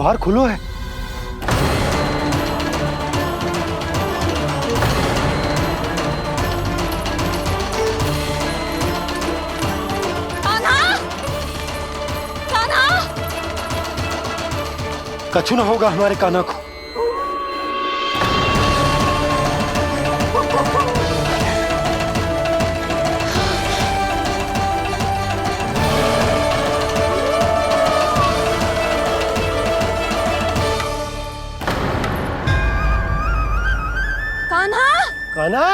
द्वार खुलो है। कछु ना होगा हमारे कान्हा को। कान्हा, कान्हा,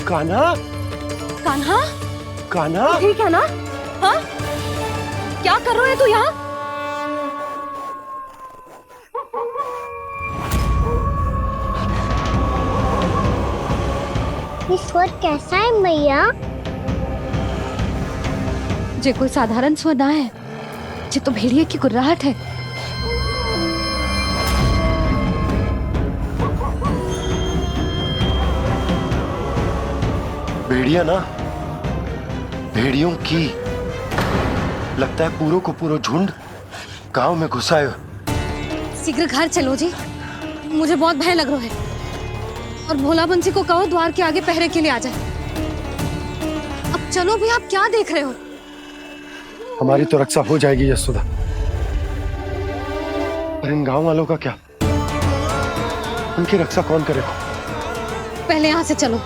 कान्हा, कान्हा, कान्हा, ठीक है ना? हाँ? क्या कर रहे हो तू यहाँ? ये स्वर कैसा है मैया? जे कोई साधारण स्वर ना है, जे तो भेड़िए की गुर्राहट है। भेड़िया ना, भेड़ियों की लगता है पूरो को पूरो झुंड गांव में घुसा है। शीघ्र घर चलो जी, मुझे बहुत भय लग रहा है। और भोला बंसी को कहो द्वार के आगे पहरे के लिए आ जाए। अब चलो भी, आप क्या देख रहे हो? हमारी तो रक्षा हो जाएगी यशोदा, पर इन गांव वालों का क्या? उनकी रक्षा कौन करेगा? पहले यहाँ से चलो।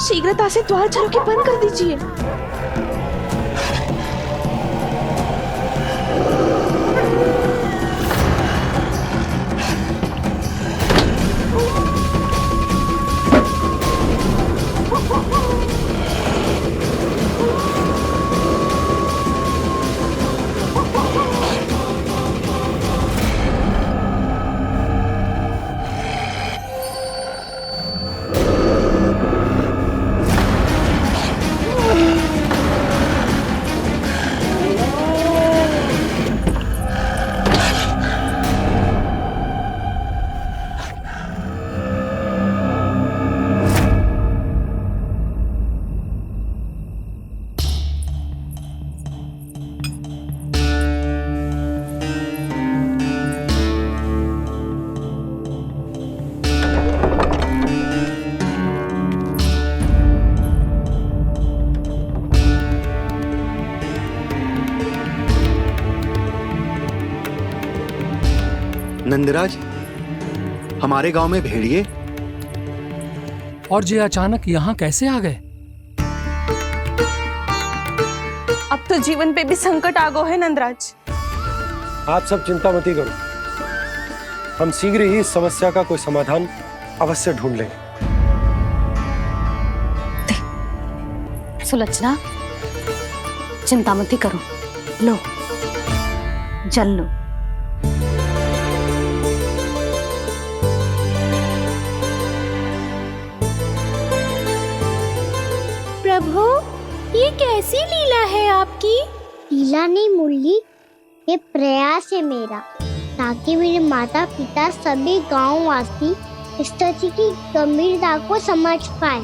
शीघ्रता से द्वार चलो के बंद कर दीजिए। नंदराज, हमारे गांव में भेड़िए और ये अचानक यहाँ कैसे आ गए? अब तो जीवन पे भी संकट आ गो है नंदराज। आप सब चिंता मत करो, हम शीघ्र ही इस समस्या का कोई समाधान अवश्य ढूंढ लेंगे। सुलक्षणा, चिंता मत करो, लो जल लो। प्रभु, ये कैसी लीला है आपकी? लीला नहीं मुरली, ये प्रयास है मेरा, ताकि मेरे माता पिता सभी गांव वासी स्थिति की गंभीरता को समझ पाए।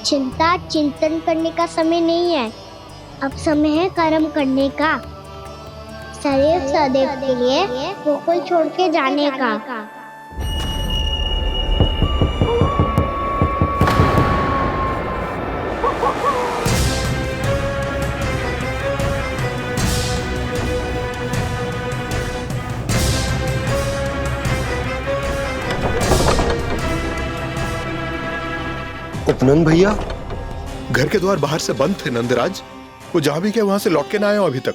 चिंता चिंतन करने का समय नहीं है, अब समय है कर्म करने का, सदैव सदैव के लिए गोकुल छोड़ के जाने का। उपनंद भैया, घर के द्वार बाहर से बंद थे नंदराज, वो जहां भी गए वहां से लौट के ना आए हो अभी तक।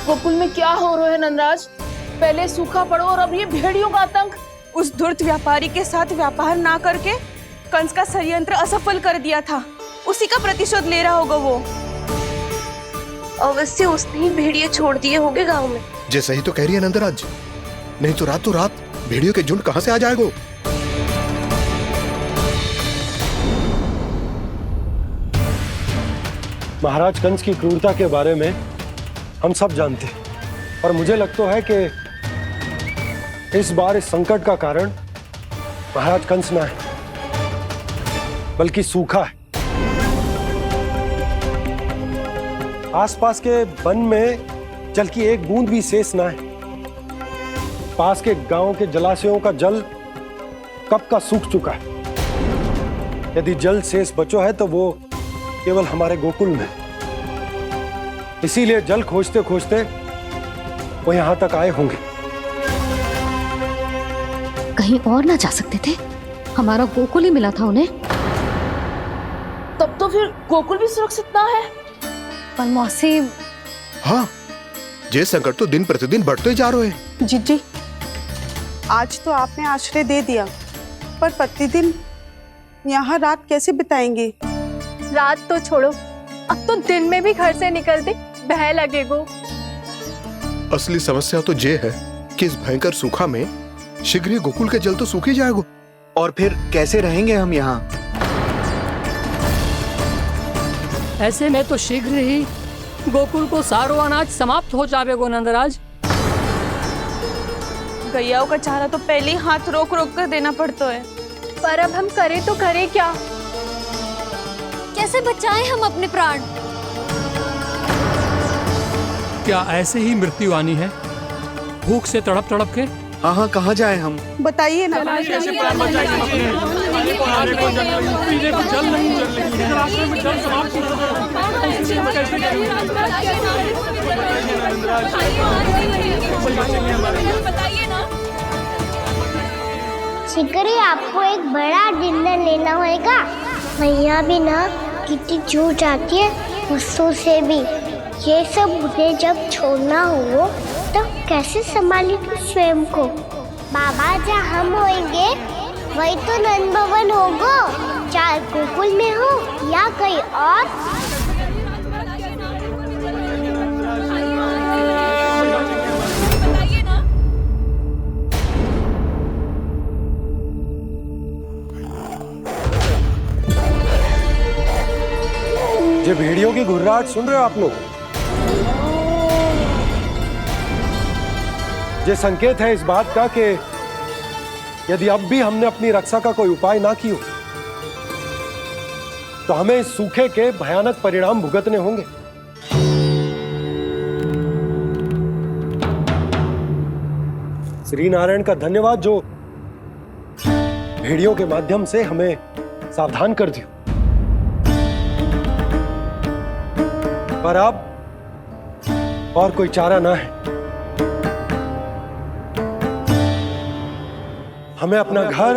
गोकुल में क्या हो रहा है नंदराज? पहले सूखा पड़ो और अब ये भेड़ियों का आतंक। उस धूर्त व्यापारी के साथ व्यापार ना करके कंस का षड्यंत्र असफल कर दिया था, उसी का प्रतिशोध ले रहा होगा वो। अवश्य उसने ही भेड़िए छोड़ दिए होंगे गांव में। जैसे ही तो कह रही है नंदराज, नहीं तो रात भेड़ियों के झुंड कहां से आ जाएगा? महाराज कंस की क्रूरता के बारे में हम सब जानते हैं, और मुझे लगता है कि इस बार इस संकट का कारण महाराज कंस ना है, बल्कि सूखा है। आसपास के वन में जल की एक बूंद भी शेष ना है। पास के गांव के जलाशयों का जल कब का सूख चुका है। यदि जल शेष बचो है तो वो केवल हमारे गोकुल में। इसीलिए जल खोजते खोजते वो यहां तक आए होंगे। कहीं और ना जा सकते थे? हमारा गोकुल ही मिला था उन्हें। तब तो फिर गोकुल भी सुरक्षित ना है। पर मौसी, हाँ, ये संकट तो दिन प्रतिदिन बढ़ते जा रहे हैं। जीजी, आज तो आपने आश्रय दे दिया, पर प्रतिदिन यहाँ रात कैसे बिताएंगे? रात तो छोड़ो, अब तो दिन में भी घर से निकलते भय लगेगो। असली समस्या तो ये है कि इस भयंकर सूखा में शीघ्र ही गोकुल के जल तो सूख ही जाएगा। और फिर कैसे रहेंगे हम यहाँ? ऐसे में तो शीघ्र ही गोकुल को सारो अनाज समाप्त हो जाएगो नंदराज। गैयाओं का चारा तो पहले ही हाथ रोक रोक कर देना पड़ता है। पर अब हम करें तो करें क्या? कैसे बचाएं हम अपने प्राण? क्या ऐसे ही मृत्यु आनी है, भूख से तड़प तड़प के? हाँ हाँ, कहाँ जाए हम? बताइए ना। शिकारी, आपको एक बड़ा डिनर लेना होगा। मैया भी ना कितनी झूठ आती है गुस्सों से भी। ये सब मुझे जब छोड़ना हो तो कैसे संभाली तू स्वयं को? बाबा जहाँ हम होंगे वही तो नंद भवन होगा, चाहे गोकुल में हो या कहीं और। ये भेड़ियों की घुर्राहट सुन रहे हो आप लोग? ये संकेत है इस बात का कि यदि अब भी हमने अपनी रक्षा का कोई उपाय ना किया तो हमें इस सूखे के भयानक परिणाम भुगतने होंगे। श्री नारायण का धन्यवाद जो भेड़ियों के माध्यम से हमें सावधान कर दिया। पर अब और कोई चारा ना है। हमें अपना घर,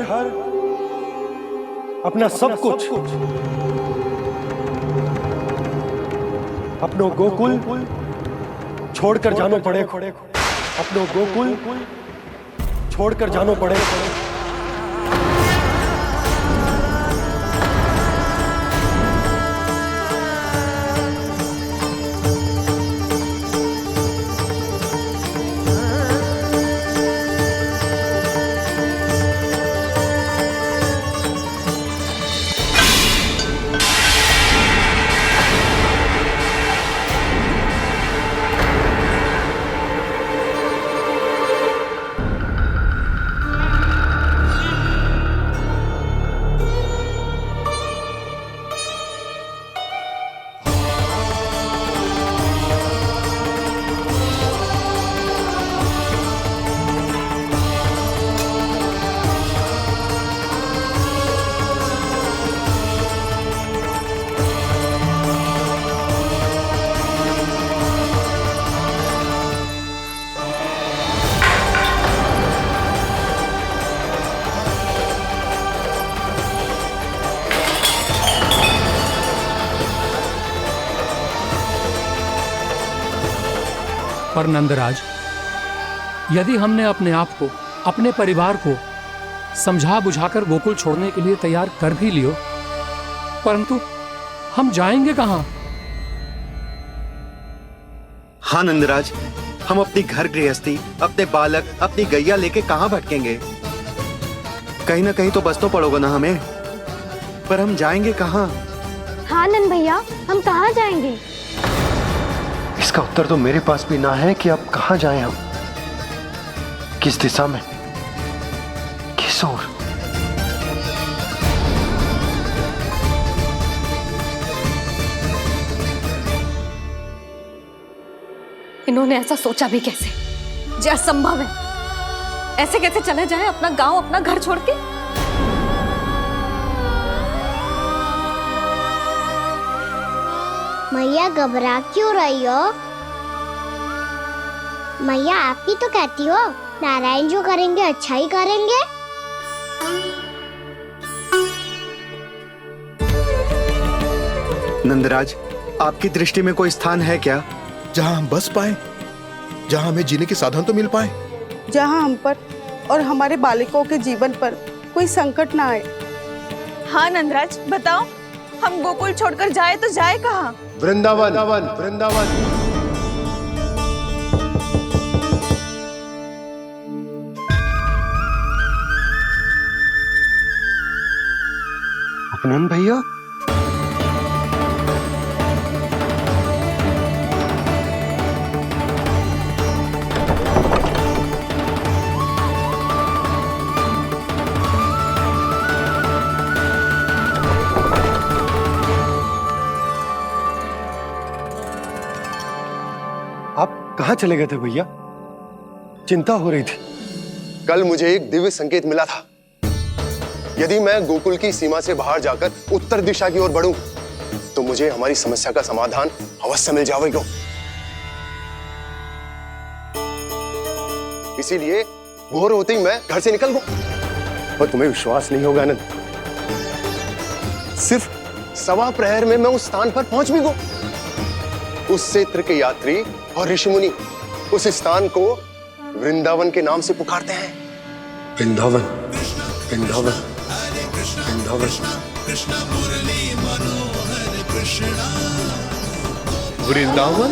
अपना सब कुछ, अपनो गोकुल छोड़कर जानो पड़े। अपनो गोकुल छोड़कर जानो पड़े। पर नंदराज, यदि हमने अपने आप को, अपने परिवार को समझा बुझाकर गोकुल छोड़ने के लिए तैयार कर भी लियो, परंतु हम जाएंगे कहां? हाँ नंदराज, हम अपनी घर गृहस्थी, अपने बालक, अपनी गैया लेके कहाँ भटकेंगे? कहीं ना कहीं तो बस तो पड़ोगा ना हमें, पर हम जाएंगे कहाँ? हाँ नंद भैया, हम कहाँ जाएंगे? इसका उत्तर तो मेरे पास भी ना है कि अब कहां जाएं हम, किस दिशा में, किस ओर। इन्होंने ऐसा सोचा भी कैसे, जो असंभव है। ऐसे कैसे चले जाएं अपना गांव, अपना घर छोड़ के? मैया घबरा क्यों रही हो? मैया आप ही तो कहती हो नारायण जो करेंगे अच्छा ही करेंगे। नंदराज, आपकी दृष्टि में कोई स्थान है क्या जहां हम बस पाए, जहां हमें जीने के साधन तो मिल पाए, जहाँ हम पर और हमारे बालकों के जीवन पर कोई संकट ना आए। हाँ नंदराज, बताओ, हम गोकुल छोड़कर जाए तो जाए कहाँ? वृंदावन, वृंदावन। उपनंद भैया, आप कहाँ चले गए थे भैया? चिंता हो रही थी। कल मुझे एक दिव्य संकेत मिला था। यदि मैं गोकुल की सीमा से बाहर जाकर उत्तर दिशा की ओर बढ़ूं, तो मुझे हमारी समस्या का समाधान अवश्य मिल जाएगा। इसीलिए भोर होते ही मैं घर से निकल गया। और तुम्हें विश्वास नहीं होगा आनंद, सिर्फ 1.25 प्रहर में मैं उस स्थान पर पहुंच भी गया। उस क्षेत्र के यात्री और ऋषिमुनि उस स्थान को वृंदावन के नाम से पुकारते हैं। वृंदावन, वृंदावन, वृंदावन। वृंदावन?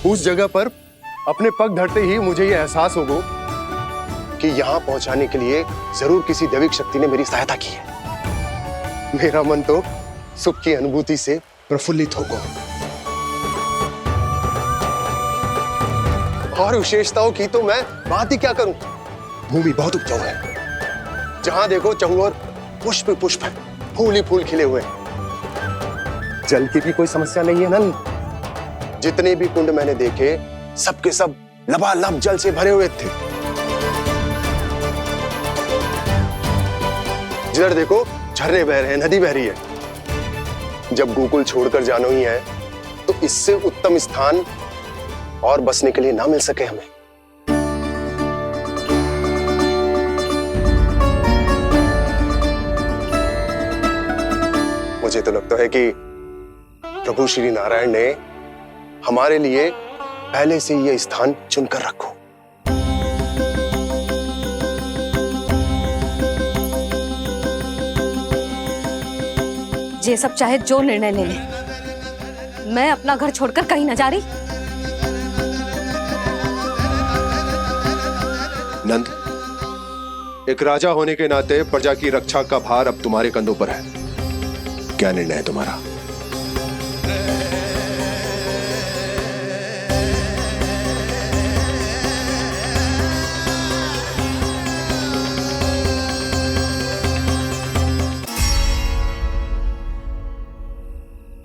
उस जगह पर अपने पग धरते ही मुझे यह एहसास होगा कि यहां पहुंचाने के लिए जरूर किसी दैविक शक्ति ने मेरी सहायता की है। मेरा मन तो सुख की अनुभूति से प्रफुल्लित होगा। और विशेषताओं की तो मैं बात ही क्या करूं। भूमि बहुत उपजाऊ है, जहां देखो चहुओर पुष्प पुष्प है, फूल ही फूल खिले हुए हैं। जल की भी कोई समस्या नहीं है नंद। जितने भी कुंड मैंने देखे, सबके सब लबालब जल से भरे हुए थे। जिधर देखो झरने बह रहे हैं, नदी बह रही है। जब गोकुल छोड़कर जाना ही है, तो इससे उत्तम स्थान और बसने के लिए ना मिल सके हमें। मुझे तो लगता है कि प्रभु श्री नारायण ने हमारे लिए पहले से यह स्थान चुनकर रखो। ये सब चाहे जो निर्णय ले ले, मैं अपना घर छोड़कर कहीं न जा रही। नंद, एक राजा होने के नाते प्रजा की रक्षा का भार अब तुम्हारे कंधों पर है। क्या निर्णय है तुम्हारा?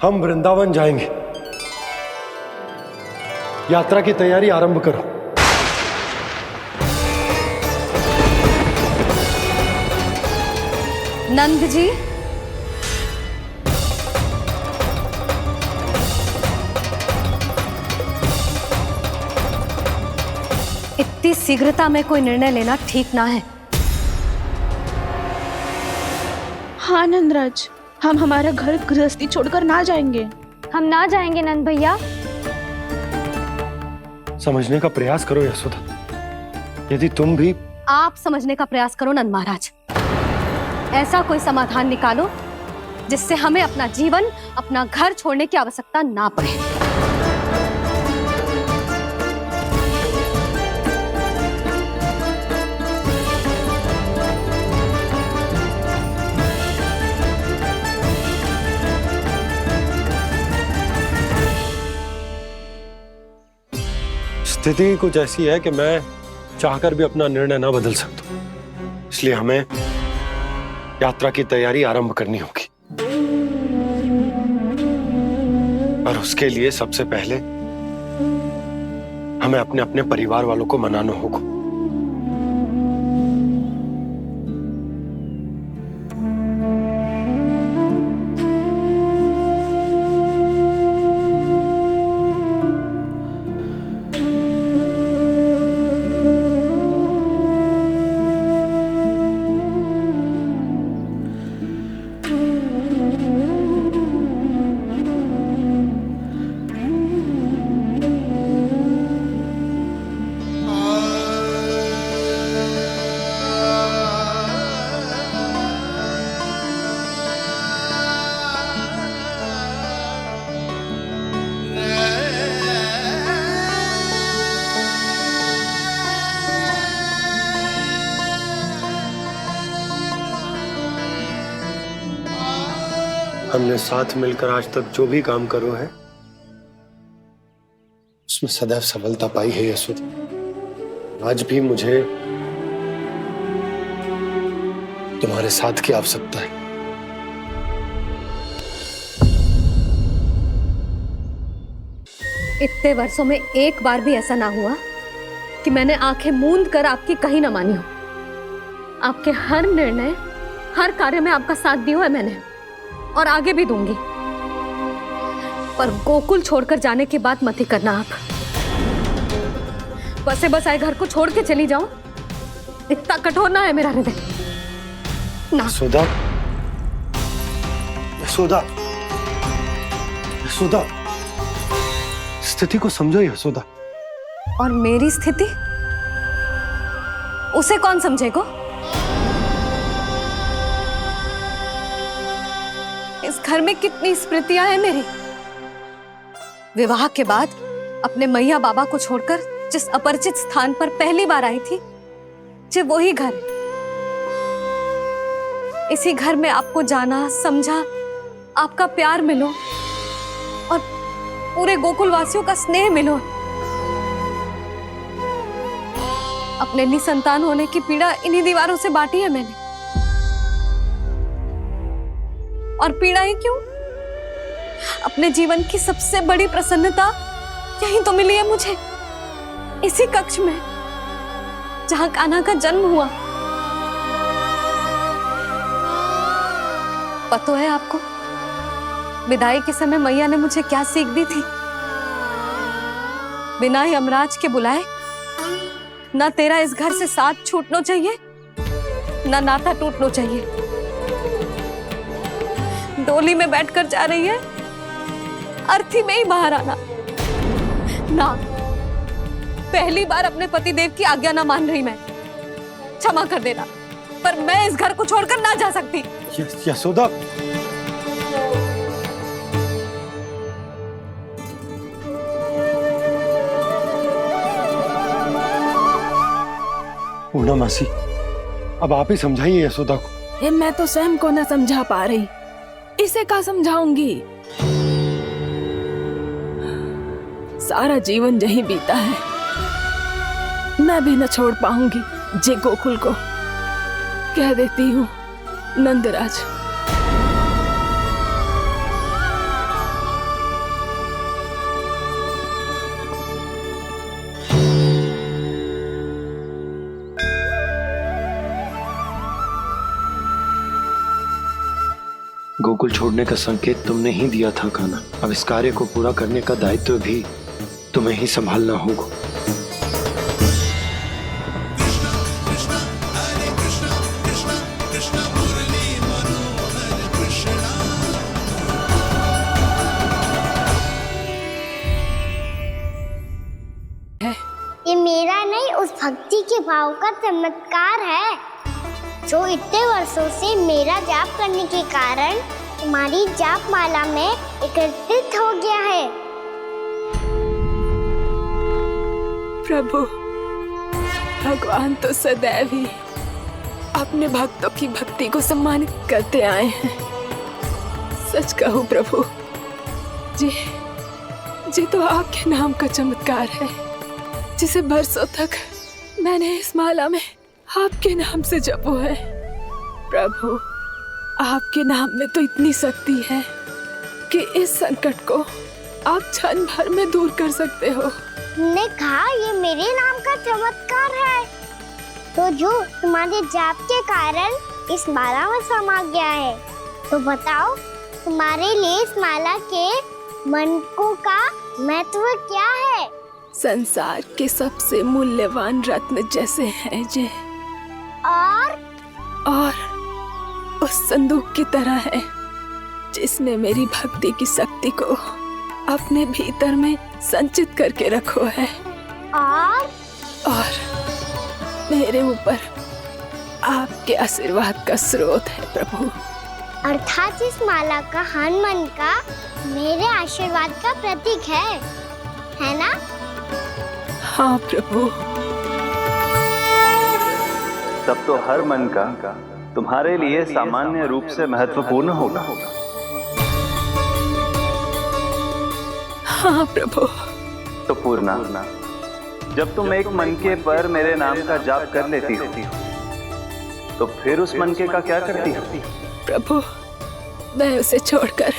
हम वृंदावन जाएंगे। यात्रा की तैयारी आरंभ करो। नंद जी, इतनी शीघ्रता में कोई निर्णय लेना ठीक ना है। हाँ नंदराज, हम हमारा घर गृहस्थी छोड़कर ना जाएंगे। हम ना जाएंगे नंद भैया। समझने का प्रयास करो यशोदा। यदि तुम भी आप समझने का प्रयास करो नंद महाराज। ऐसा कोई समाधान निकालो जिससे हमें अपना जीवन, अपना घर छोड़ने की आवश्यकता ना पड़े। स्थिति कुछ ऐसी है कि मैं चाहकर भी अपना निर्णय ना बदल सकता, इसलिए हमें यात्रा की तैयारी आरंभ करनी होगी। और उसके लिए सबसे पहले हमें अपने अपने परिवार वालों को मनाना होगा। हमने साथ मिलकर आज तक जो भी काम करो है उसमें सदैव सफलता पाई है यशोदा। आज भी मुझे तुम्हारे साथ की आवश्यकता है। इतने वर्षों में एक बार भी ऐसा ना हुआ कि मैंने आंखें मूंद कर आपकी कहीं ना मानी हो। आपके हर निर्णय, हर कार्य में आपका साथ दिया है मैंने, और आगे भी दूंगी। पर गोकुल छोड़कर जाने की बात मत ही करना आप। बसे बसाए घर को छोड़ के चली जाऊं, इतना कठोर ना है मेरा हृदय ना। यशोदा, यशोदा, यशोदा, स्थिति को समझो यशोदा। और मेरी स्थिति उसे कौन समझेगा? इस घर में कितनी स्मृतियां हैं मेरी। विवाह के बाद अपने मैया बाबा को छोड़कर जिस अपरिचित स्थान पर पहली बार आई थी, जो वही घर। इसी घर में आपको जाना, समझा, आपका प्यार मिलो और पूरे गोकुल वासियों का स्नेह मिलो। अपने निसंतान होने की पीड़ा इन्हीं दीवारों से बांटी है मैंने। और पीड़ा ही क्यों? अपने जीवन की सबसे बड़ी प्रसन्नता यहीं तो मिली है मुझे, इसी कक्ष में जहां कान्हा का जन्म हुआ। पता है आपको विदाई के समय मैया ने मुझे क्या सीख दी थी? बिना यमराज के बुलाए ना तेरा इस घर से साथ छूटना चाहिए, ना नाता टूटना चाहिए। डोली में बैठकर जा रही है, अर्थी में ही बाहर आना ना। पहली बार अपने पति देव की आज्ञा ना मान रही मैं, क्षमा कर देना, पर मैं इस घर को छोड़कर ना जा सकती। यशोदा, पूर्णा मासी, अब आप ही समझाइए यशोदा को। ये मैं तो स्वयं को न समझा पा रही, इसे क्या समझाऊंगी? सारा जीवन यही बीता है, मैं भी न छोड़ पाऊंगी जे गोकुल को। कह देती हूँ नंदराज। गोकुल छोड़ने का संकेत तुमने ही दिया था कान्हा। अब इस कार्य को पूरा करने का दायित्व भी तुम्हें ही संभालना होगा। माओ का चमत्कार है जो इतने वर्षों से मेरा जाप करने के कारण तुम्हारी जाप माला में एकत्रित हो गया है। प्रभु, भगवान तो सदैव ही अपने भक्तों की भक्ति को सम्मानित करते आए हैं। सच कहूं प्रभु, जी तो आपके नाम का चमत्कार है, जिसे बरसों तक मैंने इस माला में आपके नाम से जपो है। प्रभु, आपके नाम में तो इतनी शक्ति है कि इस संकट को आप क्षण भर में दूर कर सकते हो। तुमने कहा ये मेरे नाम का चमत्कार है, तो जो तुम्हारे जाप के कारण इस माला में समा गया है, तो बताओ तुम्हारे लिए इस माला के मनकों का महत्व क्या है? संसार के सबसे मूल्यवान रत्न जैसे हैं जे, और उस संदूक की तरह है जिसने मेरी भक्ति की शक्ति को अपने भीतर में संचित करके रखो है, और मेरे ऊपर आपके आशीर्वाद का स्रोत है प्रभु। अर्थात इस माला का हनुमान का मेरे आशीर्वाद का प्रतीक है ना? हाँ प्रभु। तब तो हर मन का तुम्हारे लिए सामान्य रूप से महत्वपूर्ण होगा। हाँ प्रभु। तो पूर्णा, जब तुम एक मनके पर मेरे नाम का जाप कर लेती हो, तो फिर उस मनके का क्या करती हो? प्रभु, मैं उसे छोड़कर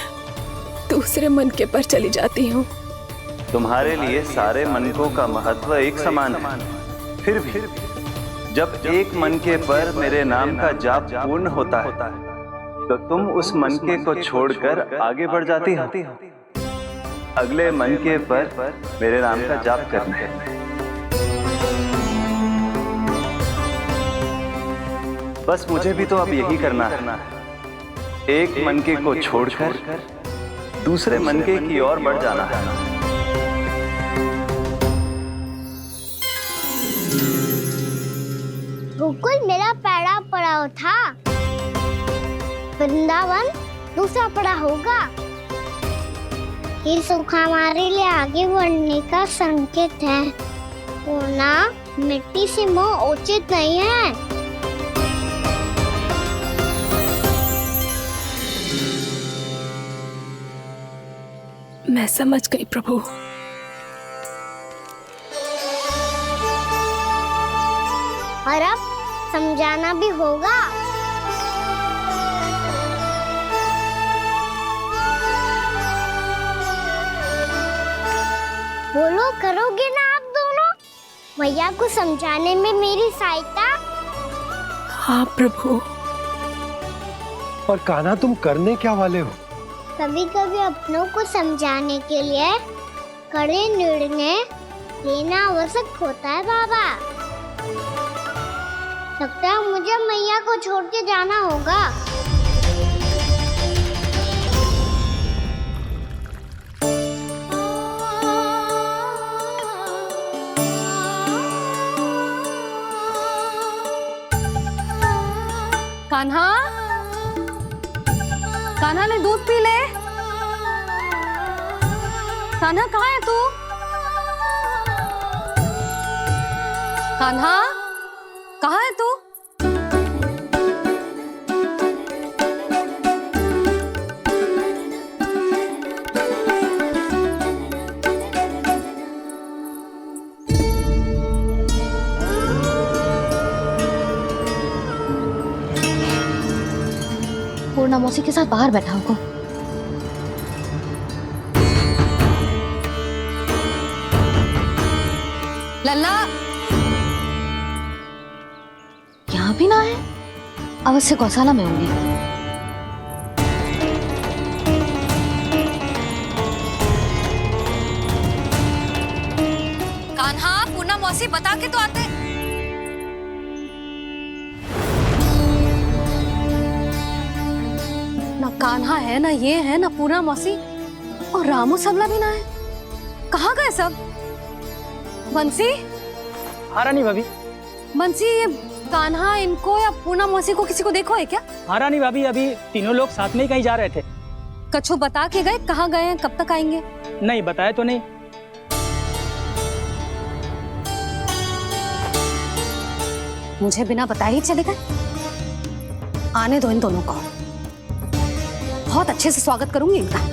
दूसरे मनके पर चली जाती हूँ। तुम्हारे लिए सारे मनकों का महत्व एक समान है, फिर भी जब एक मनके पर मेरे नाम का जाप पूर्ण होता है, तो तुम उस मनके को छोड़कर आगे बढ़ जाती हो अगले मनके पर मेरे नाम का जाप करने। बस मुझे भी तो अब यही करना है, एक मनके को छोड़कर दूसरे मनके की ओर बढ़ जाना है। गोकुल मेरा पहला पड़ाव था, वृंदावन दूसरा पड़ा होगा। ये सुख हमारे लिए आगे बढ़ने का संकेत है, पूर्णा मिट्टी से मोह उचित नहीं है। मैं समझ गई प्रभु। और अब समझाना भी होगा। बोलो, करोगे ना आप दोनों? मैया को समझाने में मेरी सहायता? हाँ प्रभु। और कान्हा, तुम करने क्या वाले हो? कभी कभी अपनों को समझाने के लिए कड़े निर्णय लेना आवश्यक होता है बाबा। लगता है मुझे मैया को छोड़ के जाना होगा। कान्हा, कान्हा ने दूध पी ले। कान्हा कहाँ है तू? कान्हा, कहाँ है तू? पूर्णा मौसी के साथ बाहर बैठा होगा। लल्ला, यहाँ भी ना है। अवश्य गौशाला में होंगे। कान्हा, पूर्णा मौसी बता के तो आते। ना कान्हा है, ना ये है, ना पूर्णा मौसी, और रामू सबला भी ना है। कहाँ गए सब? बंसी? हाँ रानी भाभी, बंसी, ये कान्हा इनको या पूनम मौसी को किसी को देखो है क्या? हाँ रानी भाभी, अभी तीनों लोग साथ में ही कहीं जा रहे थे। कछु बता के गए कहाँ गए हैं, कब तक आएंगे? नहीं बताया तो नहीं। मुझे बिना बताए ही चले गए? आने दो इन दोनों को, बहुत अच्छे से स्वागत करूंगी इनका।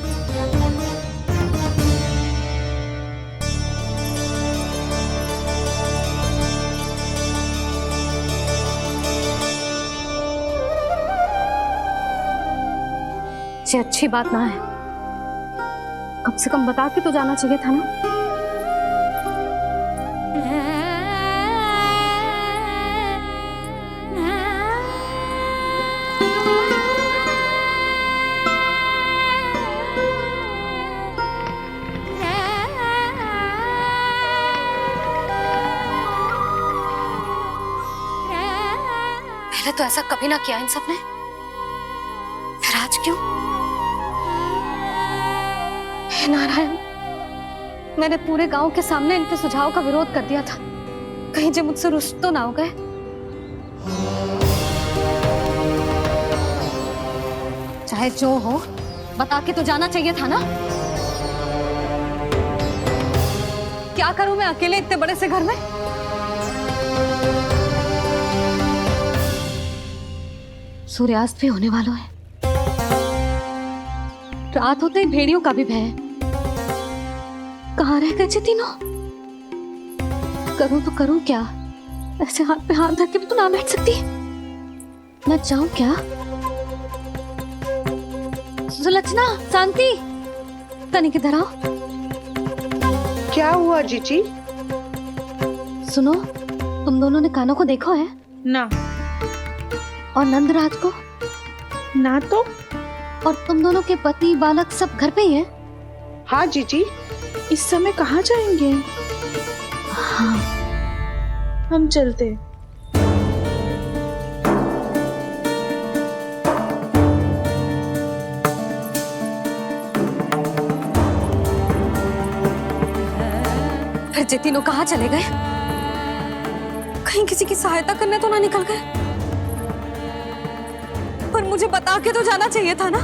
ये अच्छी बात ना है, कम से कम बता के तो जाना चाहिए था ना। पहले तो ऐसा कभी ना किया इन सब ने, फिर आज क्यों? हे नारायण, मैंने पूरे गांव के सामने इनके सुझाव का विरोध कर दिया था, कहीं जो मुझसे रुष्ट तो ना हो गए। चाहे जो हो, बता के तो जाना चाहिए था ना। क्या करूं मैं अकेले इतने बड़े से घर में? सूर्यास्त भी होने वाला है, रात होते ही भेड़ियों का भी भय है। कहाँ रह गए तीनों? करूं तो करूं क्या? ऐसे हाथ पे हाथ धर के तो ना बैठ सकती। मैं जाऊं क्या? सुलक्षणा, शांति, तनिक इधर आओ। क्या हुआ जीजी? सुनो, तुम दोनों ने कान्हा को देखा है? ना। और नंदराज को? ना तो। और तुम दोनों के पति बालक सब घर पे ही हैं? हाँ जीजी, इस समय कहाँ जाएंगे? हाँ। हम चलते। फिर ये तीनों कहाँ चले गए? कहीं किसी की सहायता करने तो ना निकल गए? पर मुझे बता के तो जाना चाहिए था ना।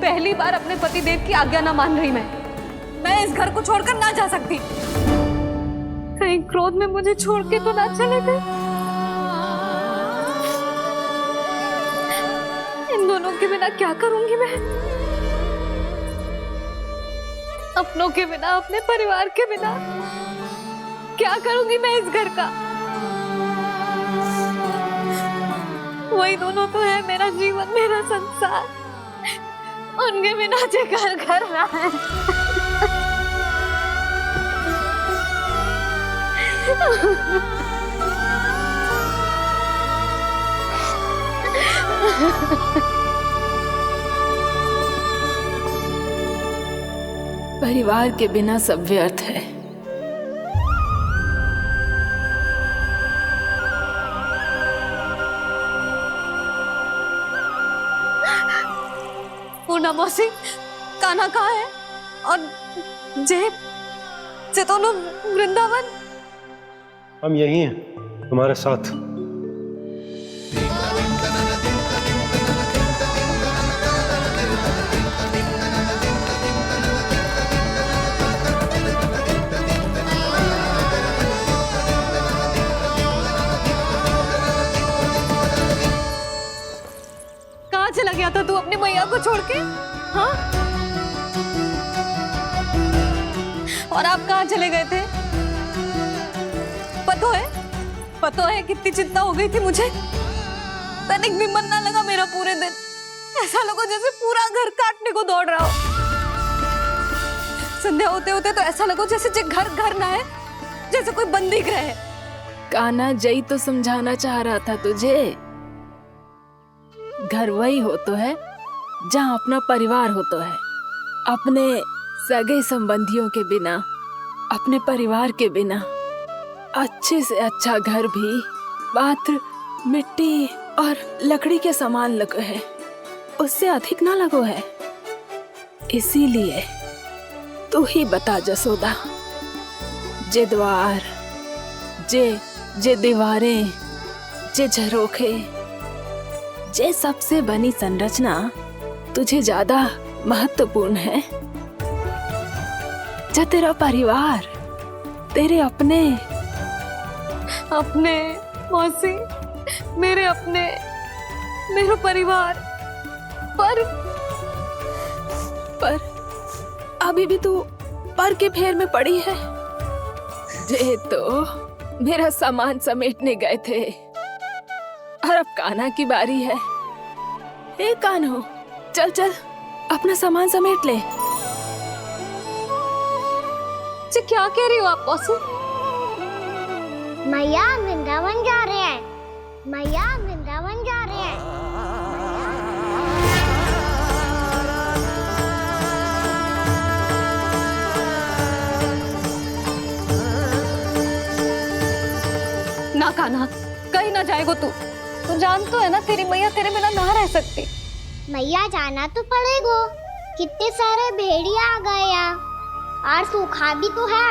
पहली बार अपने पति देव की आज्ञा ना मान रही मैं इस घर को छोड़कर ना जा सकती। कहीं क्रोध में मुझे छोड़ के तो ना चले गए। इन दोनों के बिना क्या करूंगी मैं? अपनों के बिना, अपने परिवार के बिना क्या करूंगी मैं इस घर का? वही दोनों तो है मेरा जीवन, मेरा संसार। उनके बिना जे घर घर रहा है। परिवार के बिना सब व्यर्थ है। पूनम मौसी, कान्हा कहाँ है? और जे दोनों वृंदावन? हम यही हैं, तुम्हारे साथ। कहाँ चला गया था तू अपनी मैया को छोड़ के? हाँ? और आप कहाँ चले गए थे? पता है कितनी चिंता हो गई थी मुझे। तनिक भी मन ना लगा मेरा पूरे दिन। ऐसा लगा जैसे पूरा घर काटने को दौड़ रहा हो। संध्या होते होते तो ऐसा लगा जैसे घर घर ना है, जैसे कोई बंदी गृह है। कान्हा, जय तो समझाना चाह रहा था तुझे। घर वही हो तो है जहाँ अपना परिवार हो तो है। अपने सगे संबंधियों के बिना, अपने परिवार के बिना अच्छे से अच्छा घर भी पात्र मिट्टी और लकड़ी के समान लगो है, उससे अधिक ना लगो है। इसीलिए तू ही बता जसोदा, जे द्वार जे दीवारें, जे झरोखे, जे सबसे बनी संरचना तुझे ज्यादा महत्वपूर्ण है? जो तेरा परिवार, तेरे अपने मौसी, मेरा परिवार, पर अभी भी तू पर के फेर में पड़ी है। ये तो मेरा सामान समेटने गए थे और अब कान्हा की बारी है। ए कान्हो, चल चल अपना सामान समेट ले। क्या कह रही हो आप मौसी? मैया वृंदावन जा रहे हैं, मैया वृंदावन जा रहे हैं। ना कान्हा, कहीं ना जाएगो तू जान तो है ना तेरी मैया तेरे बिना ना रह सकती। मैया जाना तो पड़ेगा, कितने सारे भेड़िया आ गए यहाँ और सूखा भी तो है।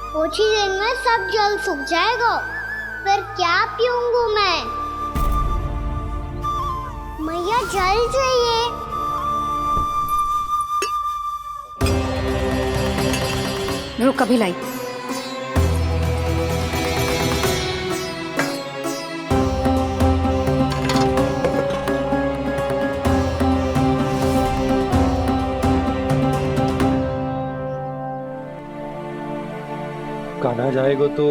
कुछ ही दिन में सब जल सूख जाएगा, फिर क्या पीऊंगी मैं? मैया जल चाहिए। रुक, अभी लाई। कान्हा जाएगा तो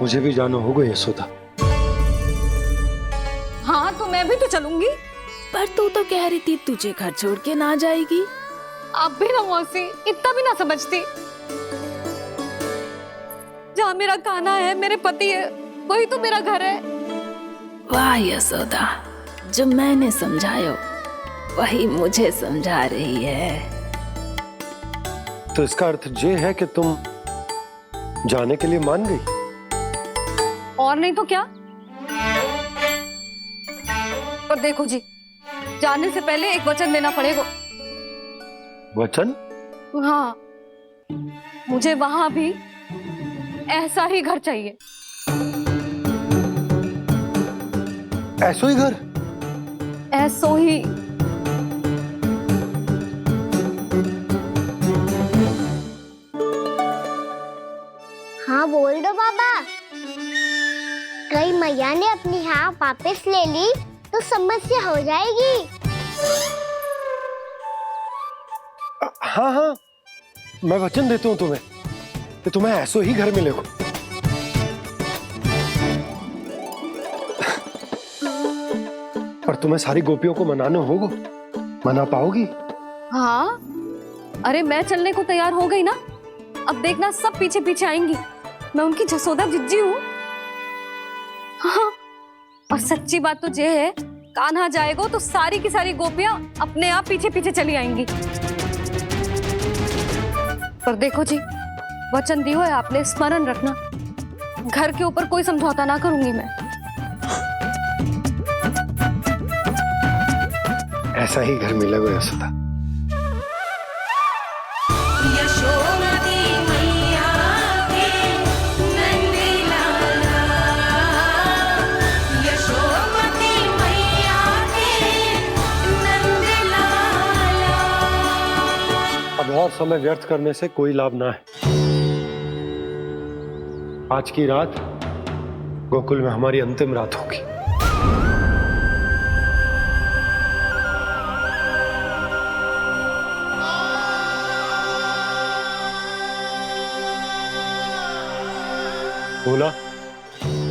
मुझे भी जाना होगा यशोदा। हाँ तो मैं भी तो चलूंगी। पर तू तो कह रही थी तुझे घर छोड़ के ना जाएगी। आप भी ना मौसी, इतना भी ना समझती। जहाँ मेरा कान्हा है, मेरे पति है, वही तो मेरा घर है। वाह यशोदा, जो मैंने समझायो वही मुझे समझा रही है। तो इसका अर्थ ये है कि तुम जाने के लिए मान गई? और नहीं तो क्या। पर देखो जी, जाने से पहले एक वचन देना पड़ेगा। वचन? हाँ, मुझे वहां भी ऐसा ही घर चाहिए। ऐसो ही घर? ऐसो ही। हाँ बोल दो बाबा। कहीं मैया ने अपनी हाँ वापस ले ली तो समस्या हो जाएगी। हाँ हाँ, मैं वचन देता हूँ तुम्हें कि तुम्हें ऐसो ही घर मिलेगा। पर तुम्हें सारी गोपियों को मनाना होगा। मना पाओगी? हाँ, अरे मैं चलने को तैयार हो गई ना। अब देखना सब पीछे पीछे आएंगी। मैं उनकी जसोदा जिज्जी हूँ। हाँ, और सच्ची बात तो ये है, कान्हा जाएगा तो सारी की सारी गोपियां अपने आप पीछे पीछे चली आएंगी। पर देखो जी, वचन दियो है आपने, स्मरण रखना। घर के ऊपर कोई समझौता ना करूंगी मैं। ऐसा ही घर मिलेगा यशोदा। अब और समय व्यर्थ करने से कोई लाभ ना है। आज की रात गोकुल में हमारी अंतिम रात होगी। बोला,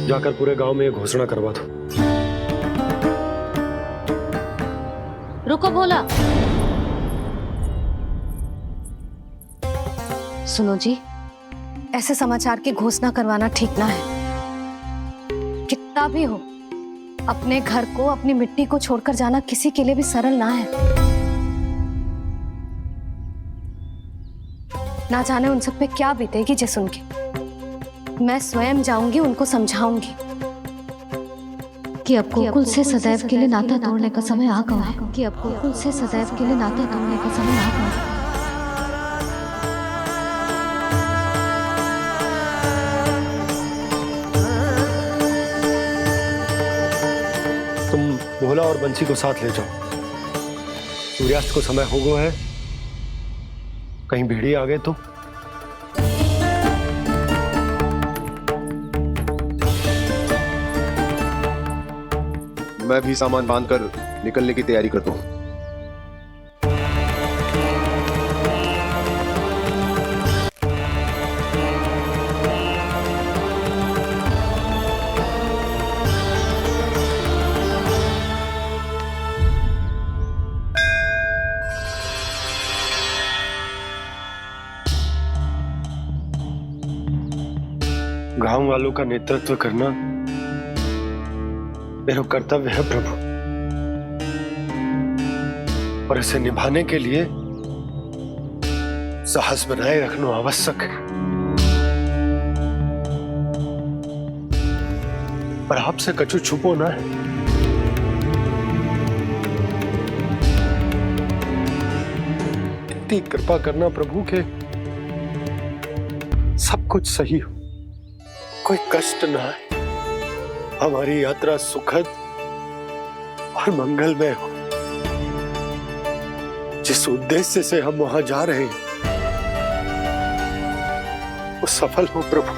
जाकर पूरे गांव में ये घोषणा करवा दो। रुको भोला। सुनो जी, ऐसे समाचार की घोषणा करवाना ठीक ना है। कितना भी हो, अपने घर को, अपनी मिट्टी को छोड़कर जाना किसी के लिए भी सरल ना है। ना जाने उन सब पे क्या बीतेगी जे सुन के। मैं स्वयं जाऊंगी, उनको समझाऊंगी कि अब गोकुल से सदैव के लिए नाता तोड़ने का समय आ गया है। कि अब गोकुल से सदैव के लिए नाता तोड़ने का समय आ गया है। और बंसी को साथ ले जाओ। सूर्यास्त को समय हो गया है, कहीं भेड़िए आ गए तो। मैं भी सामान बांधकर निकलने की तैयारी करता हूँ। गांव वालों का नेतृत्व करना मेरा कर्तव्य है प्रभु, और इसे निभाने के लिए साहस बनाए रखना आवश्यक है। पर आपसे कछु छुपो ना है। इतनी कृपा करना प्रभु के सब कुछ सही हो, कोई कष्ट ना है, हमारी यात्रा सुखद और मंगलमय हो। जिस उद्देश्य से हम वहां जा रहे हैं वो सफल हो प्रभु,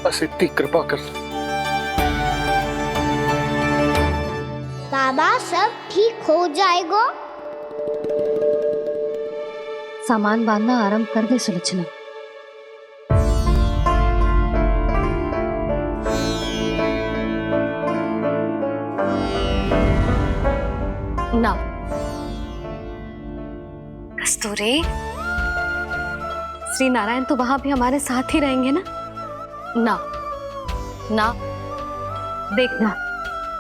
बस इतनी कृपा कर। बाबा सब ठीक हो जाएगा। सामान बांधना आरंभ कर दे सुलोचना। ना कस्तूरी, श्री नारायण तो वहां भी हमारे साथ ही रहेंगे ना? ना ना, देखना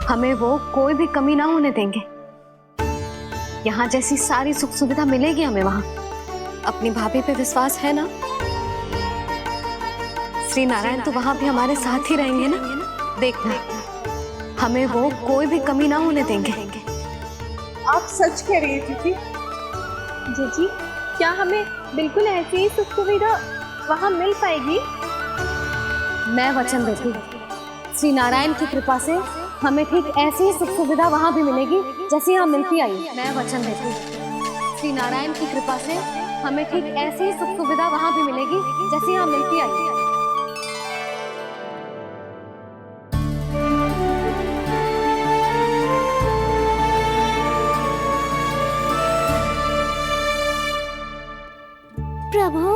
हमें वो कोई भी कमी ना होने देंगे। यहाँ जैसी सारी सुख सुविधा मिलेगी हमें वहां। अपनी भाभी पे विश्वास है ना? श्री नारायण तो वहां भी हमारे साथ ही रहेंगे ना? देखना हमें वो कोई भी कमी ना होने देंगे। आप सच कह रही है जीजी। जीजी, क्या हमें बिल्कुल ऐसी ही सुख सुविधा वहाँ मिल पाएगी? मैं वचन देती हूँ, श्री नारायण की कृपा से हमें ठीक ऐसी ही सुख सुविधा वहाँ भी मिलेगी जैसी यहाँ मिलती आई। मैं वचन देती हूँ, श्री नारायण की कृपा से हमें ठीक ऐसी ही सुख सुविधा वहाँ भी मिलेगी जैसी यहाँ मिलती आई। प्रभु,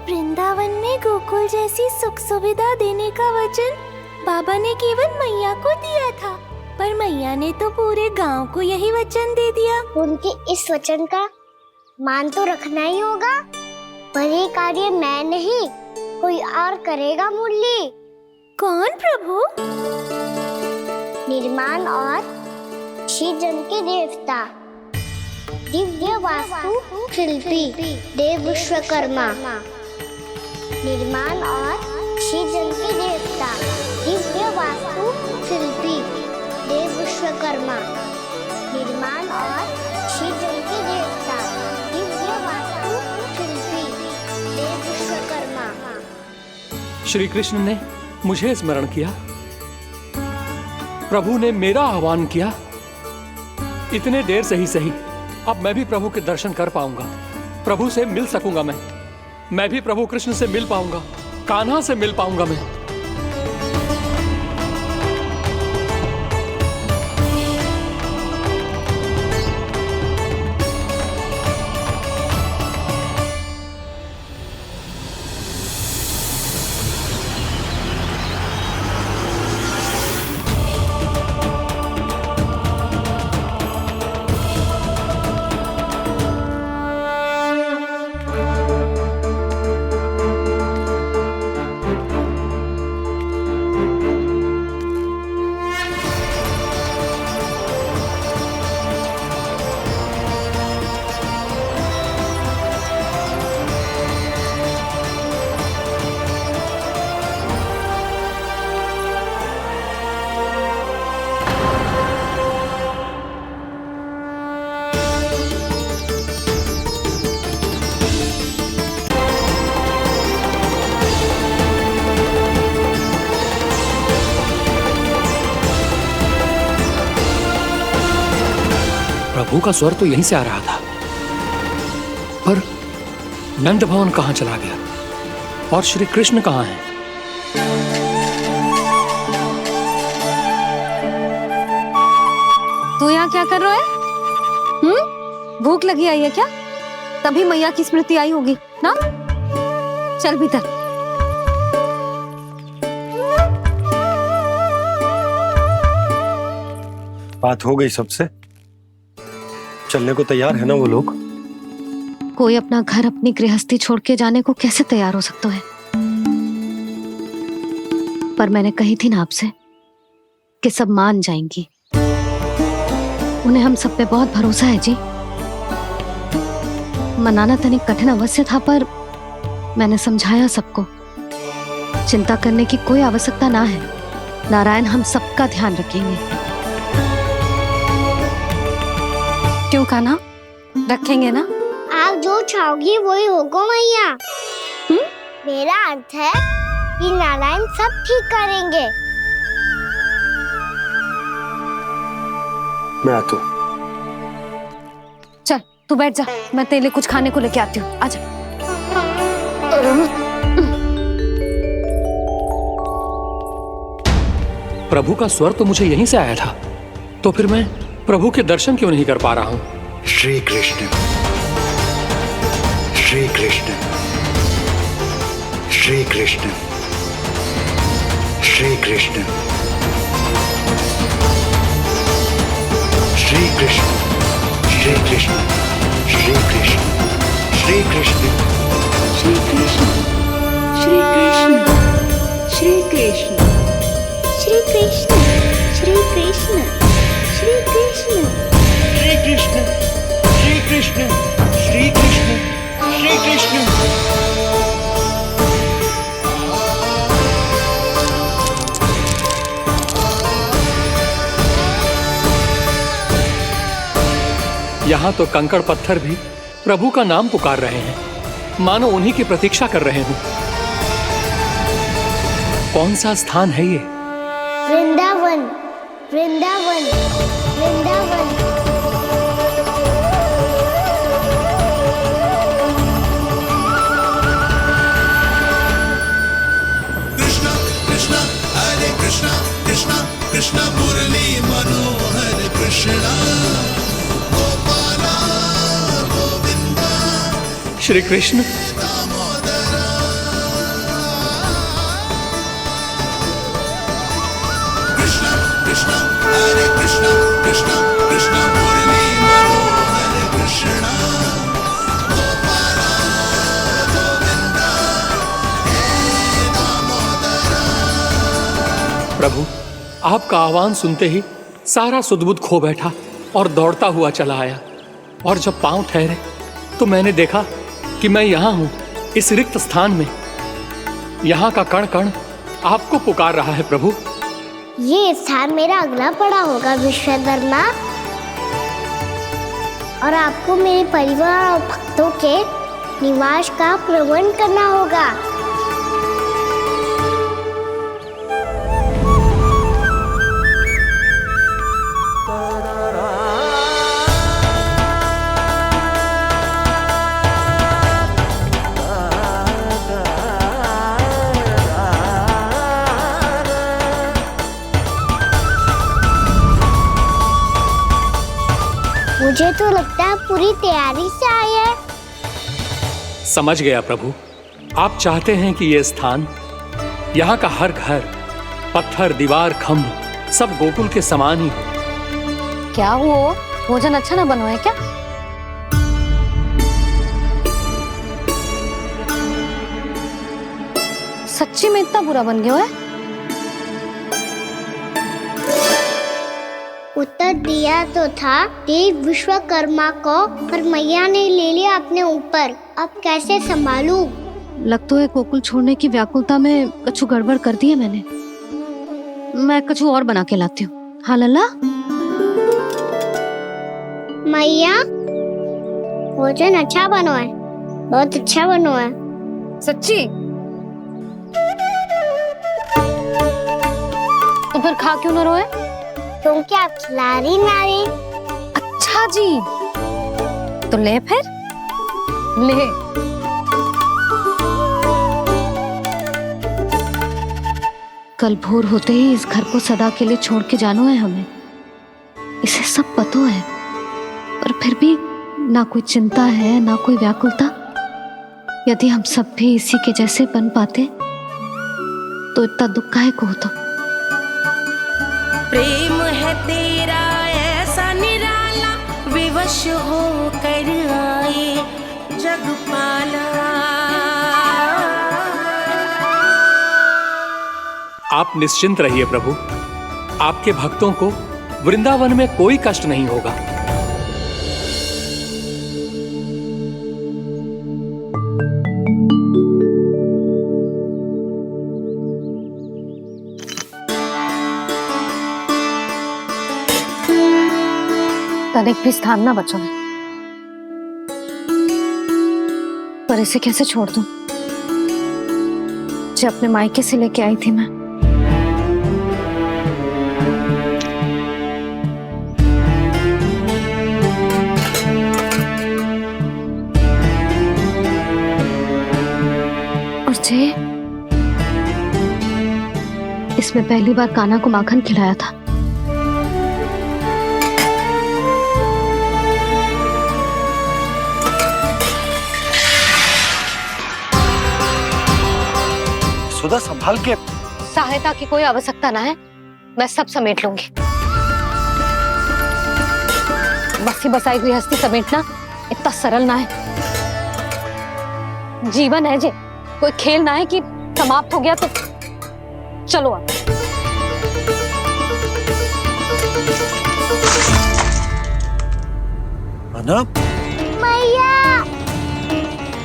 वृंदावन में गोकुल जैसी सुख सुविधा देने का वचन बाबा ने केवल मैया को दिया था, पर मैया ने तो पूरे गांव को यही वचन दे दिया। उनके इस वचन का मान तो रखना ही होगा, पर ये कार्य मैं नहीं कोई और करेगा मुरली। कौन प्रभु? निर्माण और सृजन के देवता, दिव्य वास्तु शिल्पी देव विश्वकर्मा। निर्माण और सृजन के देवता, दिव्य वास्तु शिल्पी देव विश्वकर्मा। निर्माण और सृजन के देवता, दिव्य वास्तु शिल्पी देव विश्वकर्मा। श्री कृष्ण ने मुझे स्मरण किया, प्रभु ने मेरा आह्वान किया। इतने देर से ही सही, अब मैं भी प्रभु के दर्शन कर पाऊंगा, प्रभु से मिल सकूंगा। मैं भी प्रभु कृष्ण से मिल पाऊंगा, कान्हा से मिल पाऊंगा मैं। प्रभु का स्वर तो यहीं से आ रहा था, पर नंद भवन कहां चला गया और श्री कृष्ण कहां हैं? तू यहाँ क्या कर रहा है? भूख लगी आई है क्या? तभी मैया की स्मृति आई होगी ना? चल भीतर। बात हो गई सबसे? चलने को तैयार है ना वो लोग? कोई अपना घर अपनी गृहस्थी छोड़ के जाने को कैसे तैयार हो सकता है? पर मैंने कही थी ना आपसे कि सब मान जाएंगी। उन्हें हम सब पे बहुत भरोसा है जी। मनाना तनिक कठिन अवश्य था, पर मैंने समझाया सबको। चिंता करने की कोई आवश्यकता ना है। नारायण हम सबका ध्यान रखेंगे। क्यों कान्हा, रखेंगे ना? आप जो चाहोगी वही होगा मैया। मेरा अर्थ है कि नारायण सब ठीक करेंगे। मैं आता हूँ। चल तू बैठ जा, मैं तेरे लिए कुछ खाने को लेके आती हूँ। आजा। प्रभु का स्वर तो मुझे यहीं से आया था, तो फिर मैं प्रभु के दर्शन क्यों नहीं कर पा रहा हूँ? श्री कृष्ण, श्री कृष्ण, श्री कृष्ण, श्री कृष्ण, श्री कृष्ण, श्री कृष्ण, श्री कृष्ण, श्री कृष्ण, श्री कृष्ण, श्री कृष्ण, श्री कृष्ण, श्री कृष्ण, श्री कृष्ण, श्री कृष्ण, श्री कृष्ण, श्री कृष्ण, श्री कृष्ण, श्री कृष्ण। यहाँ तो कंकड़ पत्थर भी प्रभु का नाम पुकार रहे हैं, मानो उन्हीं की प्रतीक्षा कर रहे हों। कौन सा स्थान है ये? वृंदावन, वृंदावन, वृंदावन। कृष्णा कृष्णा हरे कृष्णा, कृष्णा कृष्णा मुरली मनोहर कृष्णा, गोपाला गोविंदा श्री कृष्ण। कृष्णा कृष्णा हरे कृष्णा, कृष्णा कृष्णा मुरली मनोहर कृष्णा, गोपाला गोविंदा हे दामोदरा। प्रभु आपका आह्वान सुनते ही सारा सुध-बुध खो बैठा और दौड़ता हुआ चला आया, और जब पांव ठहरे तो मैंने देखा कि मैं यहाँ हूँ, इस रिक्त स्थान में। यहाँ का कण कण आपको पुकार रहा है प्रभु। ये स्थान मेरा अगला पड़ा होगा विश्वकर्मा, और आपको मेरे परिवार और भक्तों के निवास का प्रबंध करना होगा। मुझे तो लगता है पूरी तैयारी से आए हैं। समझ गया प्रभु, आप चाहते हैं कि ये स्थान, यहाँ का हर घर, पत्थर, दीवार, खम्भ सब गोकुल के समान ही हो। क्या हुआ? भोजन अच्छा ना बनो है क्या? सच्ची में इतना बुरा बन गया है? उत्तर दिया तो था देव विश्वकर्मा को, पर मैया ने ले लिया अपने ऊपर। अब कैसे संभालूं? लगता है गोकुल छोड़ने की व्याकुलता में कछु गड़बड़ कर दी है मैंने। मैं कछु और बना के लाती हूँ। हाँ लल्ला? मैया, भोजन अच्छा बनो है, बहुत अच्छा बनो है। सच्ची? तो फिर खा क्यों न रोए? तुम क्या खिला रही नारी? अच्छा, अच्छा जी, तो ले फिर ले। कल भोर होते ही इस घर को सदा के लिए छोड़ के जाना है हमें, इसे सब पता है, पर फिर भी ना कोई चिंता है ना कोई व्याकुलता। यदि हम सब भी इसी के जैसे बन पाते तो इतना दुख काहे को होता। प्रेम है तेरा ऐसा निराला, विवश हो कर आए जगपाला। आप निश्चिंत रहिए प्रभु, आपके भक्तों को वृंदावन में कोई कष्ट नहीं होगा। तनिक भी स्थान ना बचो है, पर इसे कैसे छोड़ दूं जो अपने मायके से लेके आई थी मैं। और जे इसमें पहली बार कान्हा को माखन खिलाया था। सुधा संभाल के। सहायता की कोई आवश्यकता ना है, मैं सब समेट लूंगी। बसी बसाई हुई हस्ती समेटना इतना सरल ना है। जीवन है जे, कोई खेल ना है कि समाप्त हो गया तो चलो आप। अना? मैया,